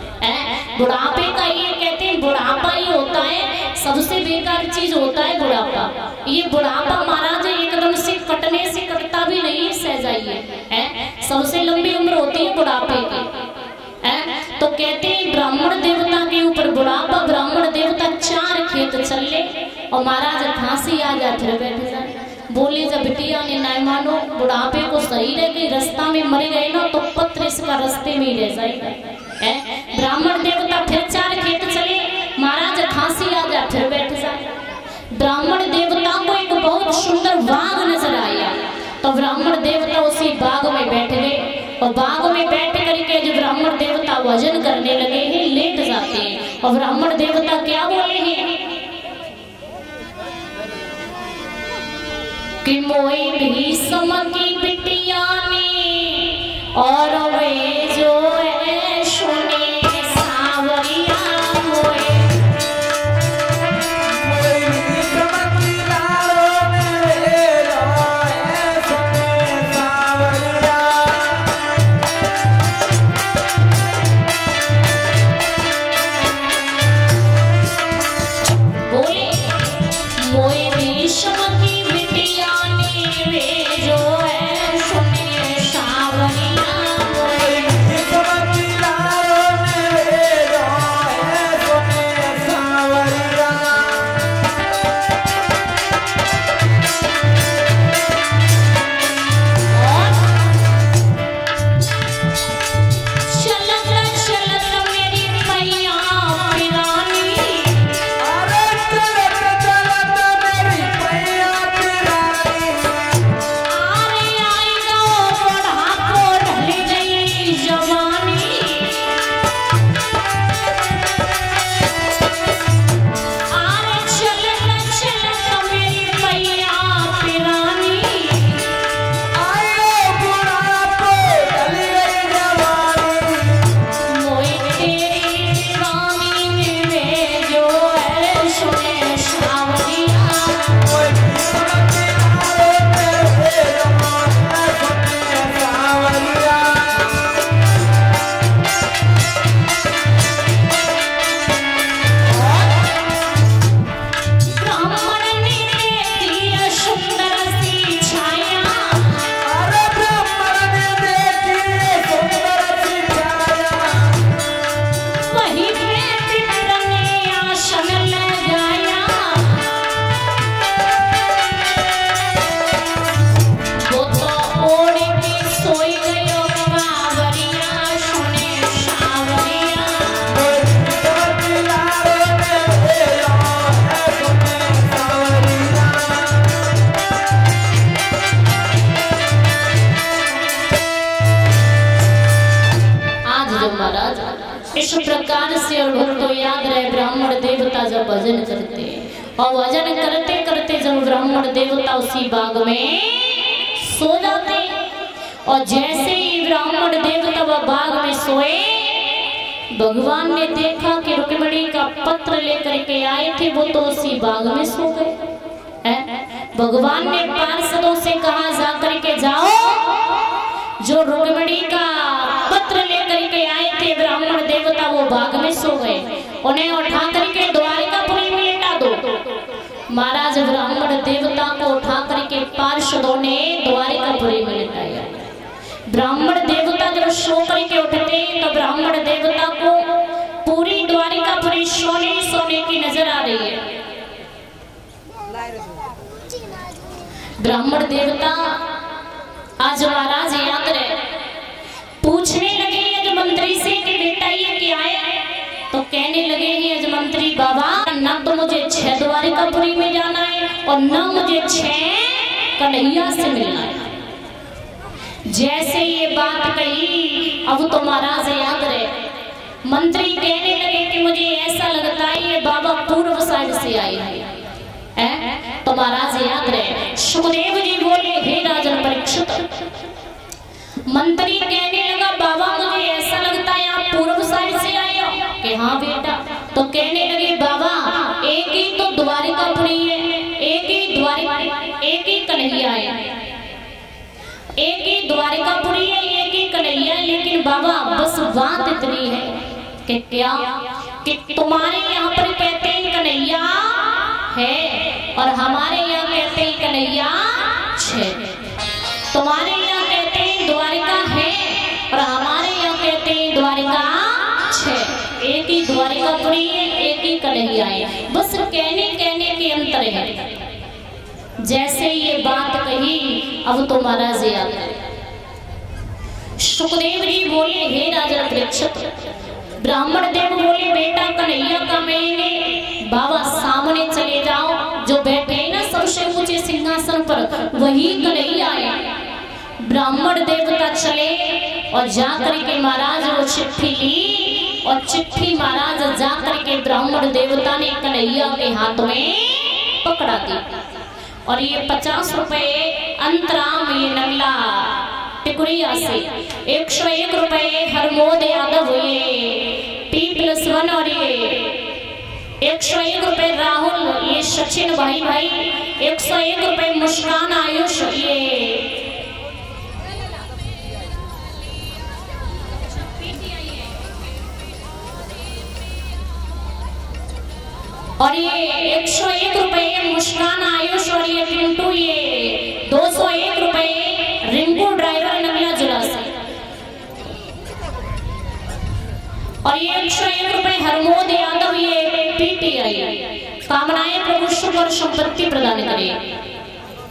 बुढ़ापे का ये कहते हैं, बुढ़ापा ये होता है सबसे बेकार चीज होता है बुढ़ापा। ये बुढ़ापा महाराज एकदम से कटने से कटता भी नहीं, सहजाइए सबसे लंबी उम्र होती है बुढ़ापे की। तो कहते हैं ब्राह्मण देवता के ऊपर बुढ़ापा, ब्राह्मण देवता 4 खेत चल ले और महाराज फांसी आ जाए फिर बैठ जाए। बोले, जब बिटिया ने नहीं मानो, बुढ़ापे को शरीर है कि रास्ता में मर गए ना तो पत्र इसका रास्ते में ही रह जाएगा। ब्राह्मण देवता फिर 4 खेत चले, महाराज फांसी आ जाए फिर बैठ जाए। ब्राह्मण देवता को एक बहुत सुंदर बाग नजर आया, तो ब्राह्मण देवता उसी बाग में बैठ गए। और बाग में बैठ करके जो ब्राह्मण देवता भजन करने लगे हैं, लेट जाते हैं। और ब्राह्मण देवता क्या बोले हैं कि मोई भी समकी बिटिया ने और वे जो है सुने सावरिया मोए। मोई भी समकी लारो में वे जो है सुने सावरिया। बोले, मोई भी समकी मोई जो महाराज इस प्रकार से और भक्तों याद रहे ब्राह्मण देवता जब भजन करते और भजन करते करते जब ब्राह्मण देवता उसी बाग में सो जाते और जैसे ही ब्राह्मण देवता वह बाग में सोए भगवान ने देखा कि रुक्मिणी का पत्र लेकर के आए थे वो तो उसी बाग में सो गए। भगवान ने पार्षदों से कहा जाकर के जाओ जो रुक्मिणी का पत्र लेकर के आए थे ब्राह्मण देवता वो बाग में सो गए, उन्हें उठा करके द्वारिकापुरी में लेटा दो। महाराज ब्राह्मण देवता को उठा करके पार्षदों ने द्वारिकापुरी में लेटाया। ब्राह्मण देवता जब सो करके उठते तो ब्राह्मण देवता को पूरी द्वारिकापुरी सोने सोने की नजर आ रही है। ब्राह्मण देवता आज महाराज याद रहे पूछने लगे यजमंत्री से कि बेटा ये क्या है, तो कहने लगे यजमंत्री बाबा न तो मुझे 6 द्वारिकापुरी में जाना है और न मुझे 6 कन्हैया से मिलना है। जैसे ये बात कही अब तो महाराज याद रहे मंत्री कहने लगे कि मुझे ऐसा लगता है ये बाबा पूर्व साइड से आए हैं। तो महाराज याद रहे सुखदेव जी बोले हे राजन परीक्षित, मंत्री कहने लगा बाबा मुझे ऐसा लगता है आप पूर्व साइड से आए हो कि हाँ बेटा। तो कहने लगे बाबा एक ही तो द्वारिकापुरी है, एक ही कन्हैया है, एक ही द्वारिकापुरी है, एक ही कन्हैया है, लेकिन बाबा बस बात इतनी है कि क्या कि तुम्हारे यहाँ पर कहते हैं कन्हैया है और हमारे यहाँ कहते हैं कन्हैया 6। तुम्हारे यहाँ कहते हैं द्वारिका है और हमारे यहाँ कहते हैं द्वारिका 6। एक ही द्वारिकापुरी है, एक ही कन्हैया है, बस कहने कहने के अंतर है। जैसे ये बात कही अब तो महाराज याद है सुखदेव जी बोले हे राजा परीक्षित, ब्राह्मण देव बोले बेटा कन्हैया का मैंने बाबा सामने चले जाओ, जो बैठे ना सबसे ऊंचे सिंहासन पर वही कन्हैया है। ब्राह्मण देवता चले और जाकर के महाराज वो चिट्ठी ली और चिट्ठी महाराज जाकर के ब्राह्मण देवता ने कन्हैया के हाथ में पकड़ा दी और ये 50 रुपए अंतराम ये नगला टिकुरिया से 101 रुपए हरमोद यादव ये P+1 और ये 101 रुपए राहुल ये सचिन भाई 101 रुपए मुस्कान आयुष ये और ये 101 रुपए मुस्कान आयुष और ये पिंटू ये 201 रुपए रिंकू ड्राइवर नगला जिला से और ये 101 रुपए हरमोद यादव ये PTI। कामनाएं प्रभु सुख और संपत्ति प्रदान करे,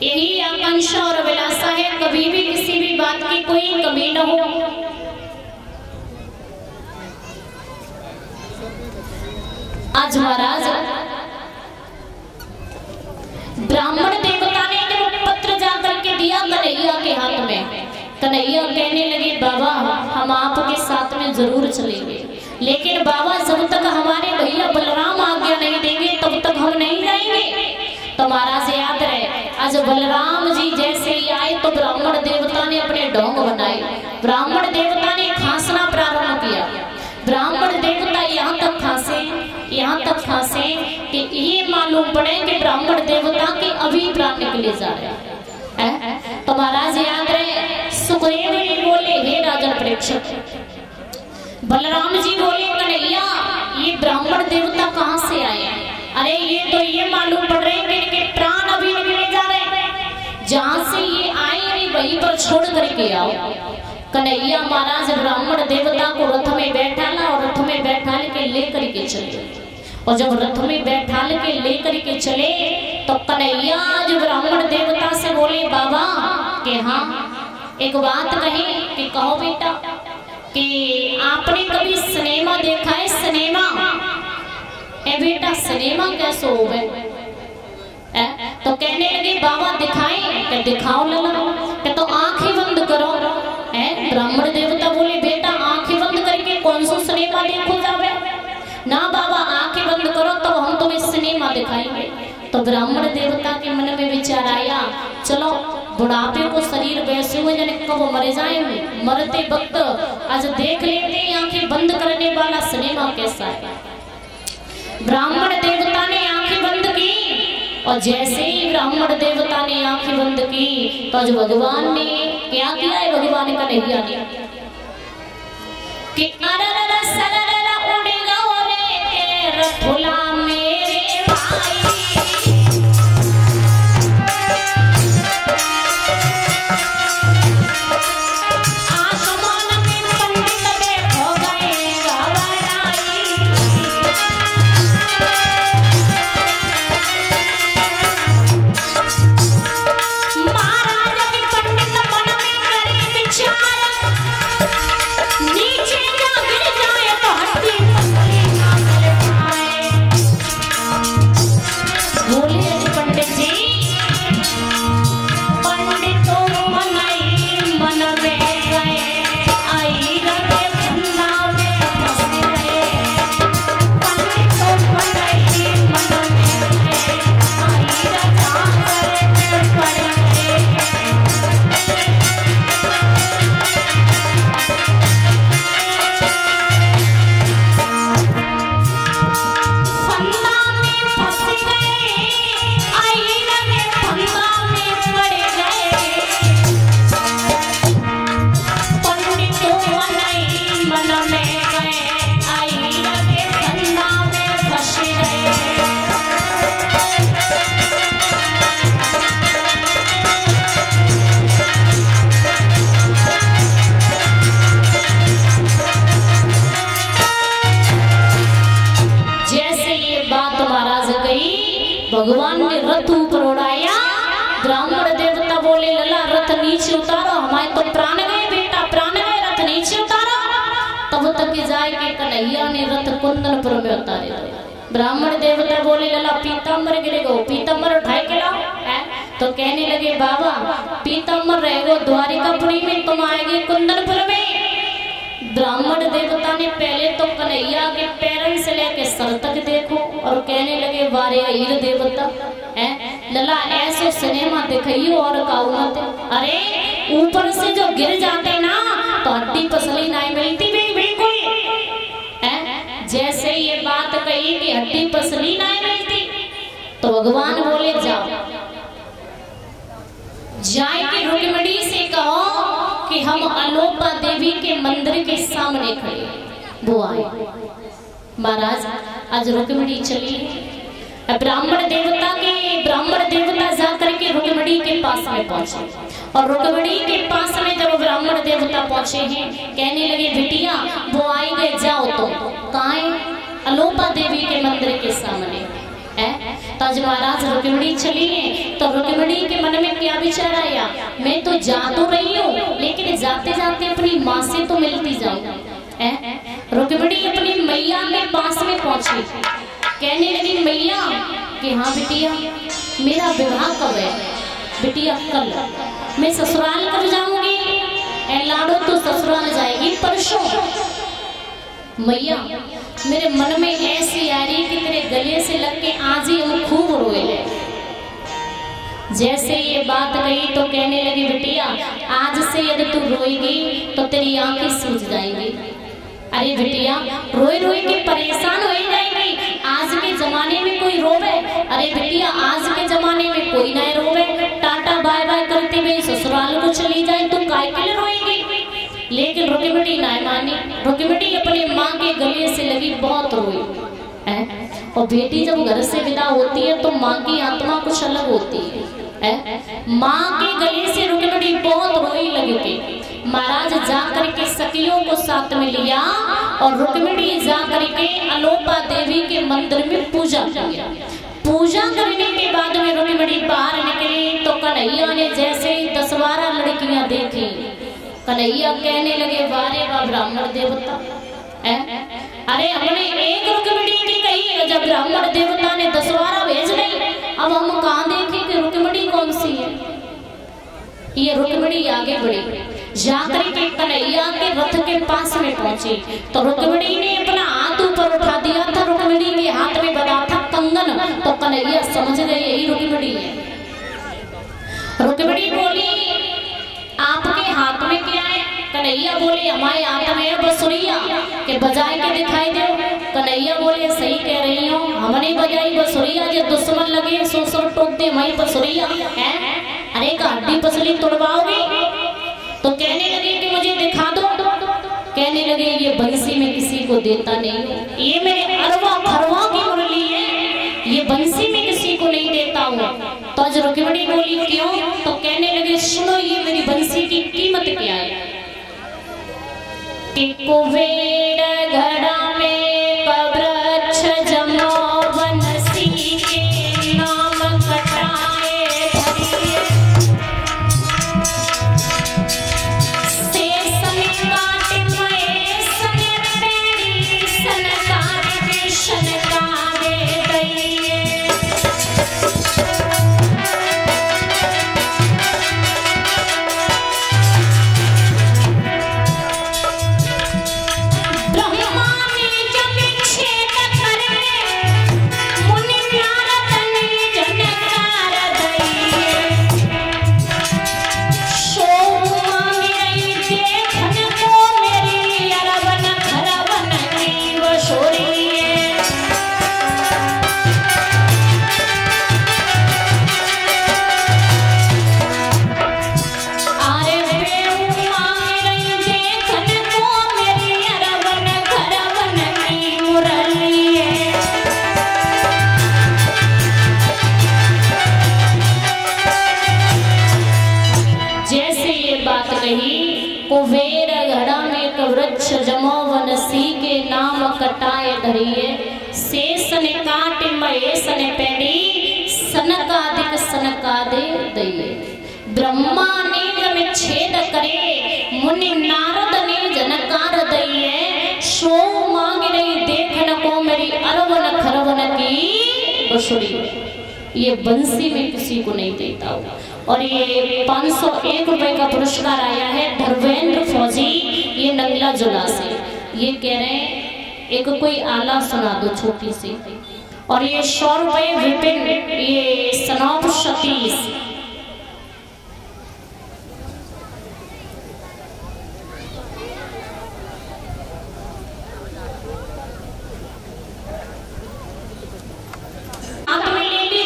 यही आकांक्षा और अभिलाषा है, कभी भी किसी भी बात की कोई कमी न हो। आज महाराज ब्राह्मण देवता ने जब पत्र जाकर के दिया कन्हैया के हाथ में, कन्हैया कहने लगे बाबा हम आपके साथ में जरूर चलेंगे, लेकिन बाबा जब तक हमारे भैया बलराम आज्ञा नहीं देंगे तब तक हम नहीं जाएंगे। तो महाराज याद रहे आज बलराम जी जैसे ही आए तो ब्राह्मण देवता ने अपने ढोंग बनाए, ब्राह्मण देवता ने खांसना प्रारंभ किया। ब्राह्मण देवता यहाँ तक खांसे कि ये मालूम पड़े कि ब्राह्मण देवता के अभी प्राण निकले जा रहे हैं। तो महाराज याद रहे सुखदेव जी बोले हे राजा परीक्षित, बलराम जी बोले कन्हैया ये ब्राह्मण देवता कहाँ से आए? अरे ये तो ये मालूम पड़ रहे हैं कि प्राण अभी निकले जा रहे हैं, जहाँ से ये आए वहीं पर छोड़ करके आओ। कन्हैया महाराज ब्राह्मण देवता को रथ में बैठाला और रथ में बैठा के लेकर के चले, और जब रथ में बैठा के लेकर के चले तो कन्हैया जो ब्राह्मण देवता से बोले बाबा कि हाँ एक बात कही कि कहो बेटा कि आपने कभी सिनेमा देखा है? सिनेमा ए बेटा सिनेमा कैसे हो गए? तो कहने लगे बाबा दिखाएं, कि दिखाओ लला, कि तो आंखें बंद करो। ब्राह्मण देवता बोले बेटा आंखें बंद करके दिखाएंगे। तो ब्राह्मण देवता के मन में विचार आया, चलो बुढ़ापे को शरीर वैसे हो जाने कब मरे जाए, मरते वक्त आज देख लेते आंखें बंद करने वाला सिनेमा कैसा है। ब्राह्मण देवता ने आंखें बंद की और जैसे ही ब्राह्मण देवता ने आंखें बंद की तो आज भगवान ने क्या किया है, भगवान का नहीं किया कि अरररा सरररा उड़ेगा रे तेरा फुला मेरे भाई। भगवान ने रथ ऊपर उड़ाया, ब्राह्मण देवता बोले लला रथ नीचे उतारो, हमारे तो प्राण गए बेटा, प्राण गए, रथ नीचे उतारो। तब तक जाए के कन्हैया ने रथ कुंदनपुर में उतारे। ब्राह्मण देवता बोले लला पीताम्बर गिरेगो, पीताम्बर उठाए के लाओ। तो कहने लगे बाबा पीताम्बर रहेगो द्वारिकापुरी में, तुम आएंगे कुंदनपुर में। ब्राह्मण देवता ने पहले तो कन्हैया के पैरों से लेके सर तक देखो और कहने लगे वारे हीर देवता है लला ऐसे सिनेमा दिखाइयो और काउमत। अरे ऊपर से जो गिर जाते ना तो हड्डी पसली नहीं मिलती भी बिल्कुल। जैसे ये बात कही कि हड्डी पसली नहीं मिलती तो भगवान बोले जाओ जाए के रुक्मिणी से कहो कि हम अलोपा देवी के मंदिर के सामने खड़े। वो आए महाराज, आज रुक्मिणी चली, ब्राह्मण देवता जाकर के रुक्मिणी के पास में पहुंचे और रुक्मिणी के पास में जब ब्राह्मण देवता पहुंचे हैं कहने लगे बिटिया वो आई गए, जाओ तो कहाँ है? अलोपा देवी के मंदिर के सामने। तो आज महाराज रुक्मिणी चली है तो रुक्मिणी के मन में क्या विचार आया, मैं तो जा तो रही हूँ लेकिन जाते जाते अपनी माँ से तो मिलती जाऊँ। रुक्मिणी अपनी मैया के पास में पहुंची, कहने लगी मैया कि हाँ बिटिया मेरा विवाह कब है? बिटिया कल। मैं ससुराल कब जाऊंगी? लाडो तो ससुराल जाएगी परसों। मैया मेरे मन में ऐसी आ रही कि तेरे गले से लग के आज ही हम खूब रोए। जैसे ये बात कही तो कहने लगी बिटिया आज से यदि तू रोएगी तो तेरी आंखें सूज जाएंगी। अरे बिटिया रोए रोए के परेशान हो जाएगी, आज के जमाने में कोई रोवे? अरे बिटिया आज के जमाने में कोई नहीं रोवे, टाटा बाय बाय करते हुए ससुराल को चली जाए तो काय के लिए रोएगी? लेकिन रुक्मिणी नहीं मानी, रुक्मिणी अपने माँ के गले से लगी बहुत रोई। और बेटी जब घर से विदा होती है तो माँ की आत्मा कुछ अलग होती है। माँ के गले से रुक्मिणी बहुत रोई लगी। महाराज जाकर के सखियों को साथ में लिया और रुक्मिणी जाकर के अलोपा देवी के मंदिर में पूजा किया। पूजा करने के बाद में रुक्मिणी बाहर निकली तो कन्हैया ने जैसे ही 10-12 लड़कियां देखी, कन्हैया कहने लगे वारे वाह ब्राह्मण देवता। अरे हमने एक रुक्मिणी की कही है, जब ब्राह्मण देवता ने 10-12 भेज नहीं, अब हम कहाँ देखें कि रुक्मिणी कौन सी है? ये रुक्मिणी आगे बढ़ी, जाकर के कन्हैया के रथ के पास में पहुंची तो रुक्मिणी ने अपना हाथ ऊपर उठा दिया था। रुक्मिणी के हाथ में बना था कंगन, तो समझ गए यही रुक्मिणी है। रुक्मिणी बोली आपके हाथ में क्या है? कन्हैया बोले हमारे हाथ में है बसुरिया, के बजाए के दिखाई दो। कन्हैया बोले सही कह रही हो, हमने बजाई बसुरिया, जो दुश्मन लगे सो टोक दे हमारी बसुरिया है। अरे का हड्डी पसली तोड़वाओगे? तो कहने लगे कि मुझे दिखा दो। कहने लगे ये बंसी में किसी को देता नहीं, ये मेरे अरवा फरवा की मुरली है, ये बंसी में किसी को नहीं देता हूँ। तो आज रुक्मिणी बोली क्यों? तो कहने लगे सुनो ये मेरी बंसी की कीमत क्या है। कि कुबेर घड़ा में कवृक्ष जमो बनसी के नाम कटाए धरिए, से सने काटे मए सने पेड़ी सनकारे सनकारे दैये। कुबेर घड़ा में कवृक्ष जमो वनसी के नाम कटाए धरिए, शेष ने काट महेश ने पेड़ी सनकादिक सनका दे दैये। ब्रह्मा ने में छेद करे मुनि नारद ने जनकार दैये, सो मांग रही देखन को मेरी अरवन खरवन की बसुरी, ये बंसी में किसी को नहीं देता हूँ। और ये 501 रुपए का पुरस्कार आया है धर्मेंद्र फौजी, ये नंगला जुला से। ये कह रहे हैं एक कोई आला सुना दो छोटी सी। और ये 100 रुपए विपिन, ये सनौप सतीश।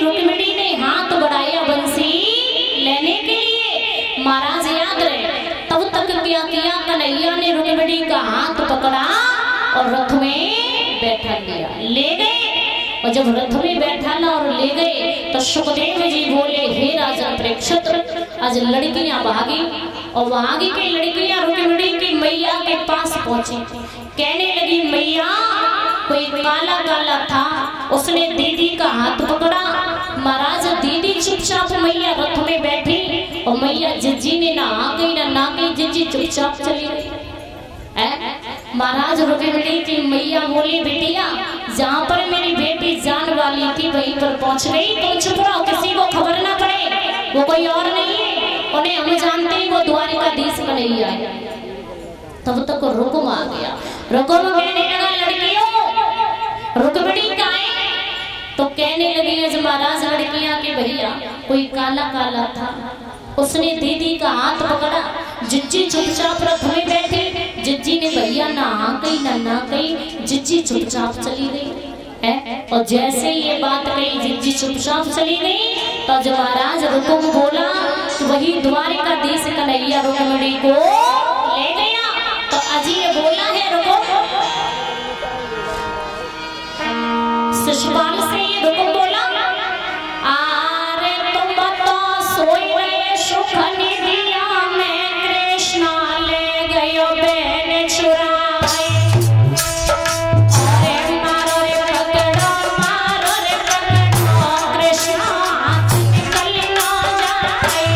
रुक्मिणी ने हाथ बढ़ाया बंसी लेने के लिए, महाराज याद रहे। तब तक क्या किया, कन्हैया ने रुक्मिणी का हाथ पकड़ा और रथ में बैठा लिया, ले गए। और जब रथ में बैठा ला और ले गए तो सुखदेव जी बोले हे राजा परीक्षित, आज लड़कियां भागी और भागी के लड़कियां रुक्मिणी की मैया के पास पहुंची। कहने लगी मैया कोई काला काला था, उसने दीदी का हाथ पकड़ा। महाराज दीदी चुपचाप मैया रथ में बैठी और मैया जिज्जी ने ना गई ना गई, जिज्जी चुपचाप चली गई। महाराज रुक्मिणी की मैया बोली बेटिया जहाँ पर मेरी बेटी जान वाली थी वहीं पर पहुँच गई, तुम चुप रहो, किसी को खबर ना पड़े, वो कोई और नहीं है, उन्हें हम जानते हैं, वो द्वारिकाधीश कन्हैया है। तब तक रुकुम आ गया। रुकुम कहने लगा लड़कियों रुक्मिणी का है? तो कहने लगी महाराज लड़कियां के भैया कोई काला काला था, उसने दीदी का हाथ पकड़ा, जिज्जी चुपचाप रथ में बैठी, जिज्जी ने भैया ना कही ना कही, जिज्जी चुपचाप चली गई है। और जैसे ये बात कही जिज्जी चुपचाप चली गई तो जब महाराज रुकुम बोला तो वही द्वारिकाधीश कन्हैया रुक्मिणी को ले गया। तो अजी ये बोला है रुकुम, शिशुपाल से ये रुकुम बोला आरे तुम तो सोई रहे सुख निधिया में, कृष्णा ले गयो बहन चुराए, अरे मारो रे पकड़ो कृष्णा निकल ना जाए।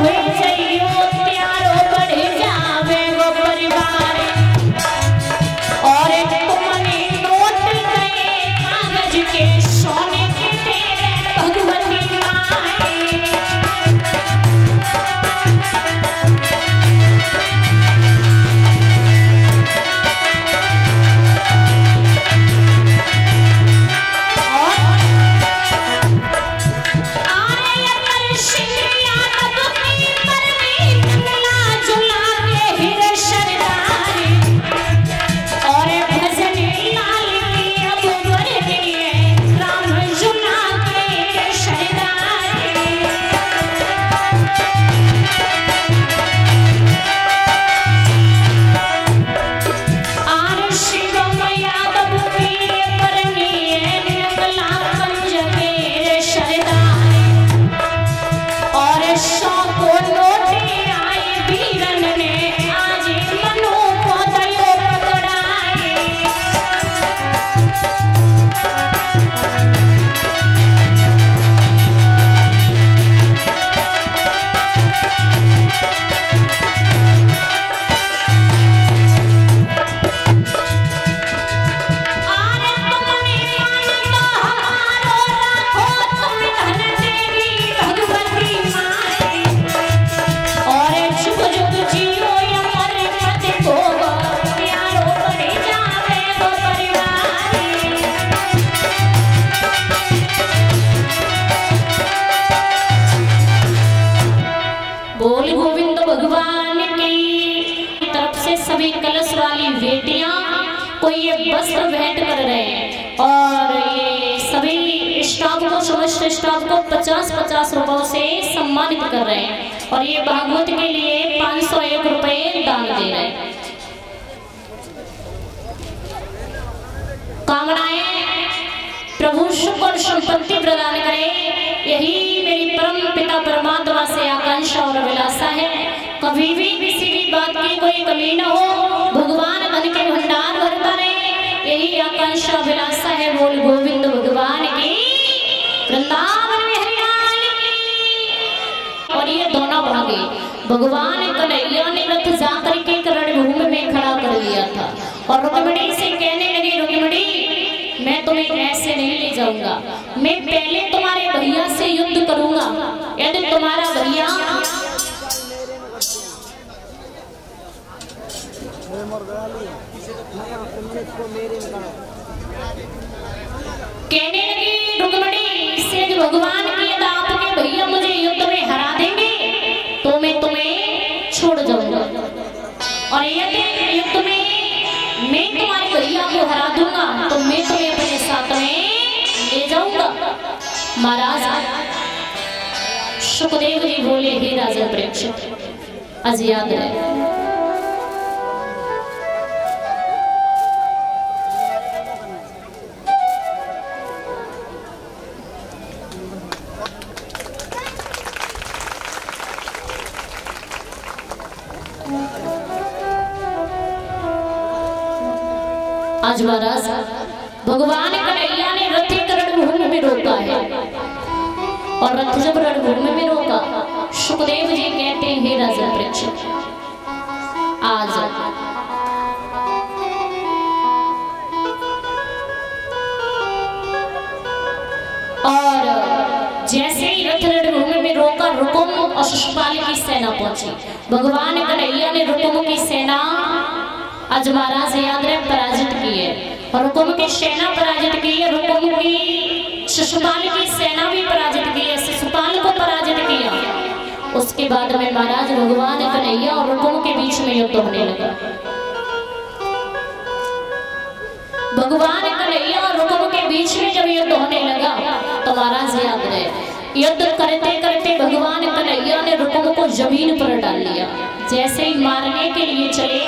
हुए जइयो त्यारो बढ़ जावे वो परिवार और तुमने नोट गए कागज के सोने के तेरे भगवती माए वस्त्र भेंट कर रहे हैं और ये सभी स्टाफ को समस्त स्टाफ को 50-50 रुपयों से सम्मानित कर रहे हैं और ये भागवत के लिए 501 रुपए दान दे रहे हैं। कामनाएं प्रभु सुख और संपत्ति प्रदान करे, यही मेरी परम पिता परमात्मा से आकांक्षा और अभिलाषा है। कभी भी किसी भी बात की कोई कमी न हो, भगवान धन के भंडार भरता रहे, यही आकांक्षा अभिलाषा है। बोल गोविंद भगवान की, वृंदावन में हरियाली की। और ये दोनों भागे भगवान कन्हैया ने रथ जाकर के रणभूमि में खड़ा कर दिया था और रुक्मिणी से कहने लगी, रुक्मिणी मैं तुम्हें ऐसे नहीं ले जाऊंगा, मैं पहले तुम्हारे भैया से युद्ध करूंगा। यदि तुम्हारा भैया कहने लगी रुक्मिणी से, भगवान की यदि आपके भैया मुझे युद्ध में हरा देंगे तो मैं तुम्हें छोड़ जाऊंगा, और यदि युद्ध में मैं तुम्हारे भैया को हरा दूंगा तो मैं तुम्हें अपने साथ में ले जाऊंगा। महाराज सुखदेव जी बोले, हे राजा परीक्षित, आज याद रहे आज महाराज भगवान कन्हैया ने रथ रणभूमि में रोका है और रथ जब रणभूमि में रोका, सुखदेव जी कहते हैं, हे राजा परीक्षित, आज और जैसे ही रथ रणभूमि में रोका, रुकुम और शिशुपाल की सेना पहुंची। भगवान कन्हैया ने रुकुम की सेना आज महाराज याद रहे पराजित की है और रुकुम की सेना पराजित की है, रुकुम की शिशुपाल की सेना भी पराजित की है, शिशुपाल को पराजित किया। उसके बाद में महाराज भगवान कन्हैया और रुकुम के बीच में युद्ध होने लगा। भगवान कन्हैया और रुकुम के बीच में जब युद्ध होने लगा तो महाराज याद रहे, युद्ध करते करते भगवान कन्हैया ने रुकुम को जमीन पर डाल लिया। जैसे ही मारने के लिए चले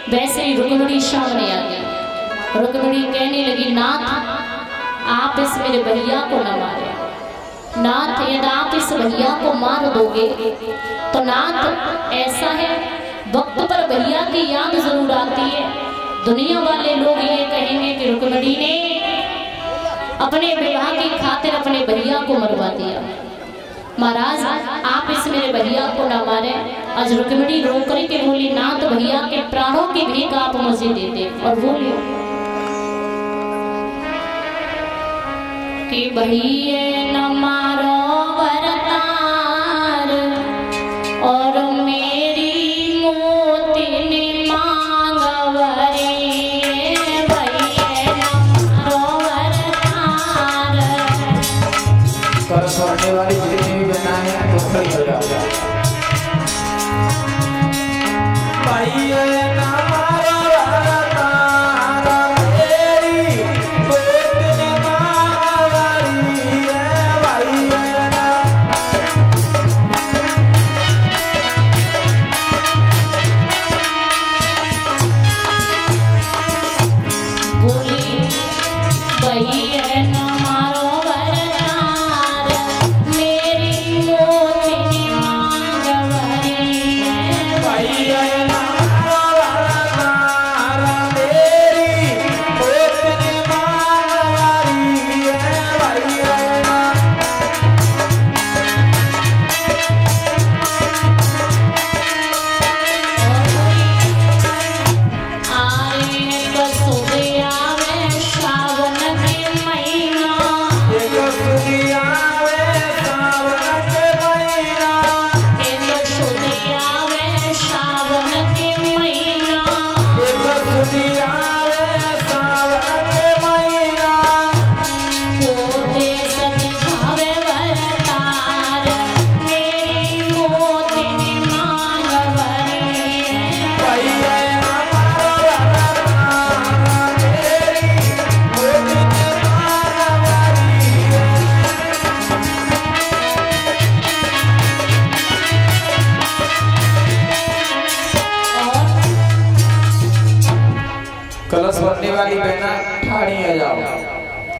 वैसे ही रुक्मिणी सामने आ गई। रुक्मिणी कहने लगी, नाथ आप इस मेरे भैया को न मारे। नाथ यदि आप इस भैया को मार दोगे तो नाथ ऐसा है, वक्त पर भैया की याद जरूर आती है। दुनिया वाले लोग ये कहेंगे कि रुक्मिणी ने अपने विवाह की खातिर अपने भैया को मरवा दिया। महाराज आप इस मेरे भैया को ना मारे। आज रुक्मिणी रो करके बोली ना तो भैया के प्राणों की भीख आप मुझे दे दे। और बोली कि भैया न मारो वरतार और मेरी मोती मांगवरी। भैया न मारो वरतार। कर सोने वाली जितनी भी बनाए तो खड़ी हो जाओ। भैया ना मारो वरतार मेरी मोती मांगवरी है। भैया ना बोली भैया न मारो वरतार मेरी मोती मांगवरी। भैया ना मारो वरतार मेरी मोती मांगवरी है। भैया ना आरे कसुदिया में श्रावण के महीना। एक सुदिया वे सावन के महीना। एक कसुदिया में श्रावण के महीना। एक सुदिया वे सावन के महीना। पोते सजघावे वरतार मेरी मोती मांगवरी। भैया ना मारो वरतार मेरी मोती मांगवरी है। कलश भरने वाली बहना ठाड़ी आ जाओ।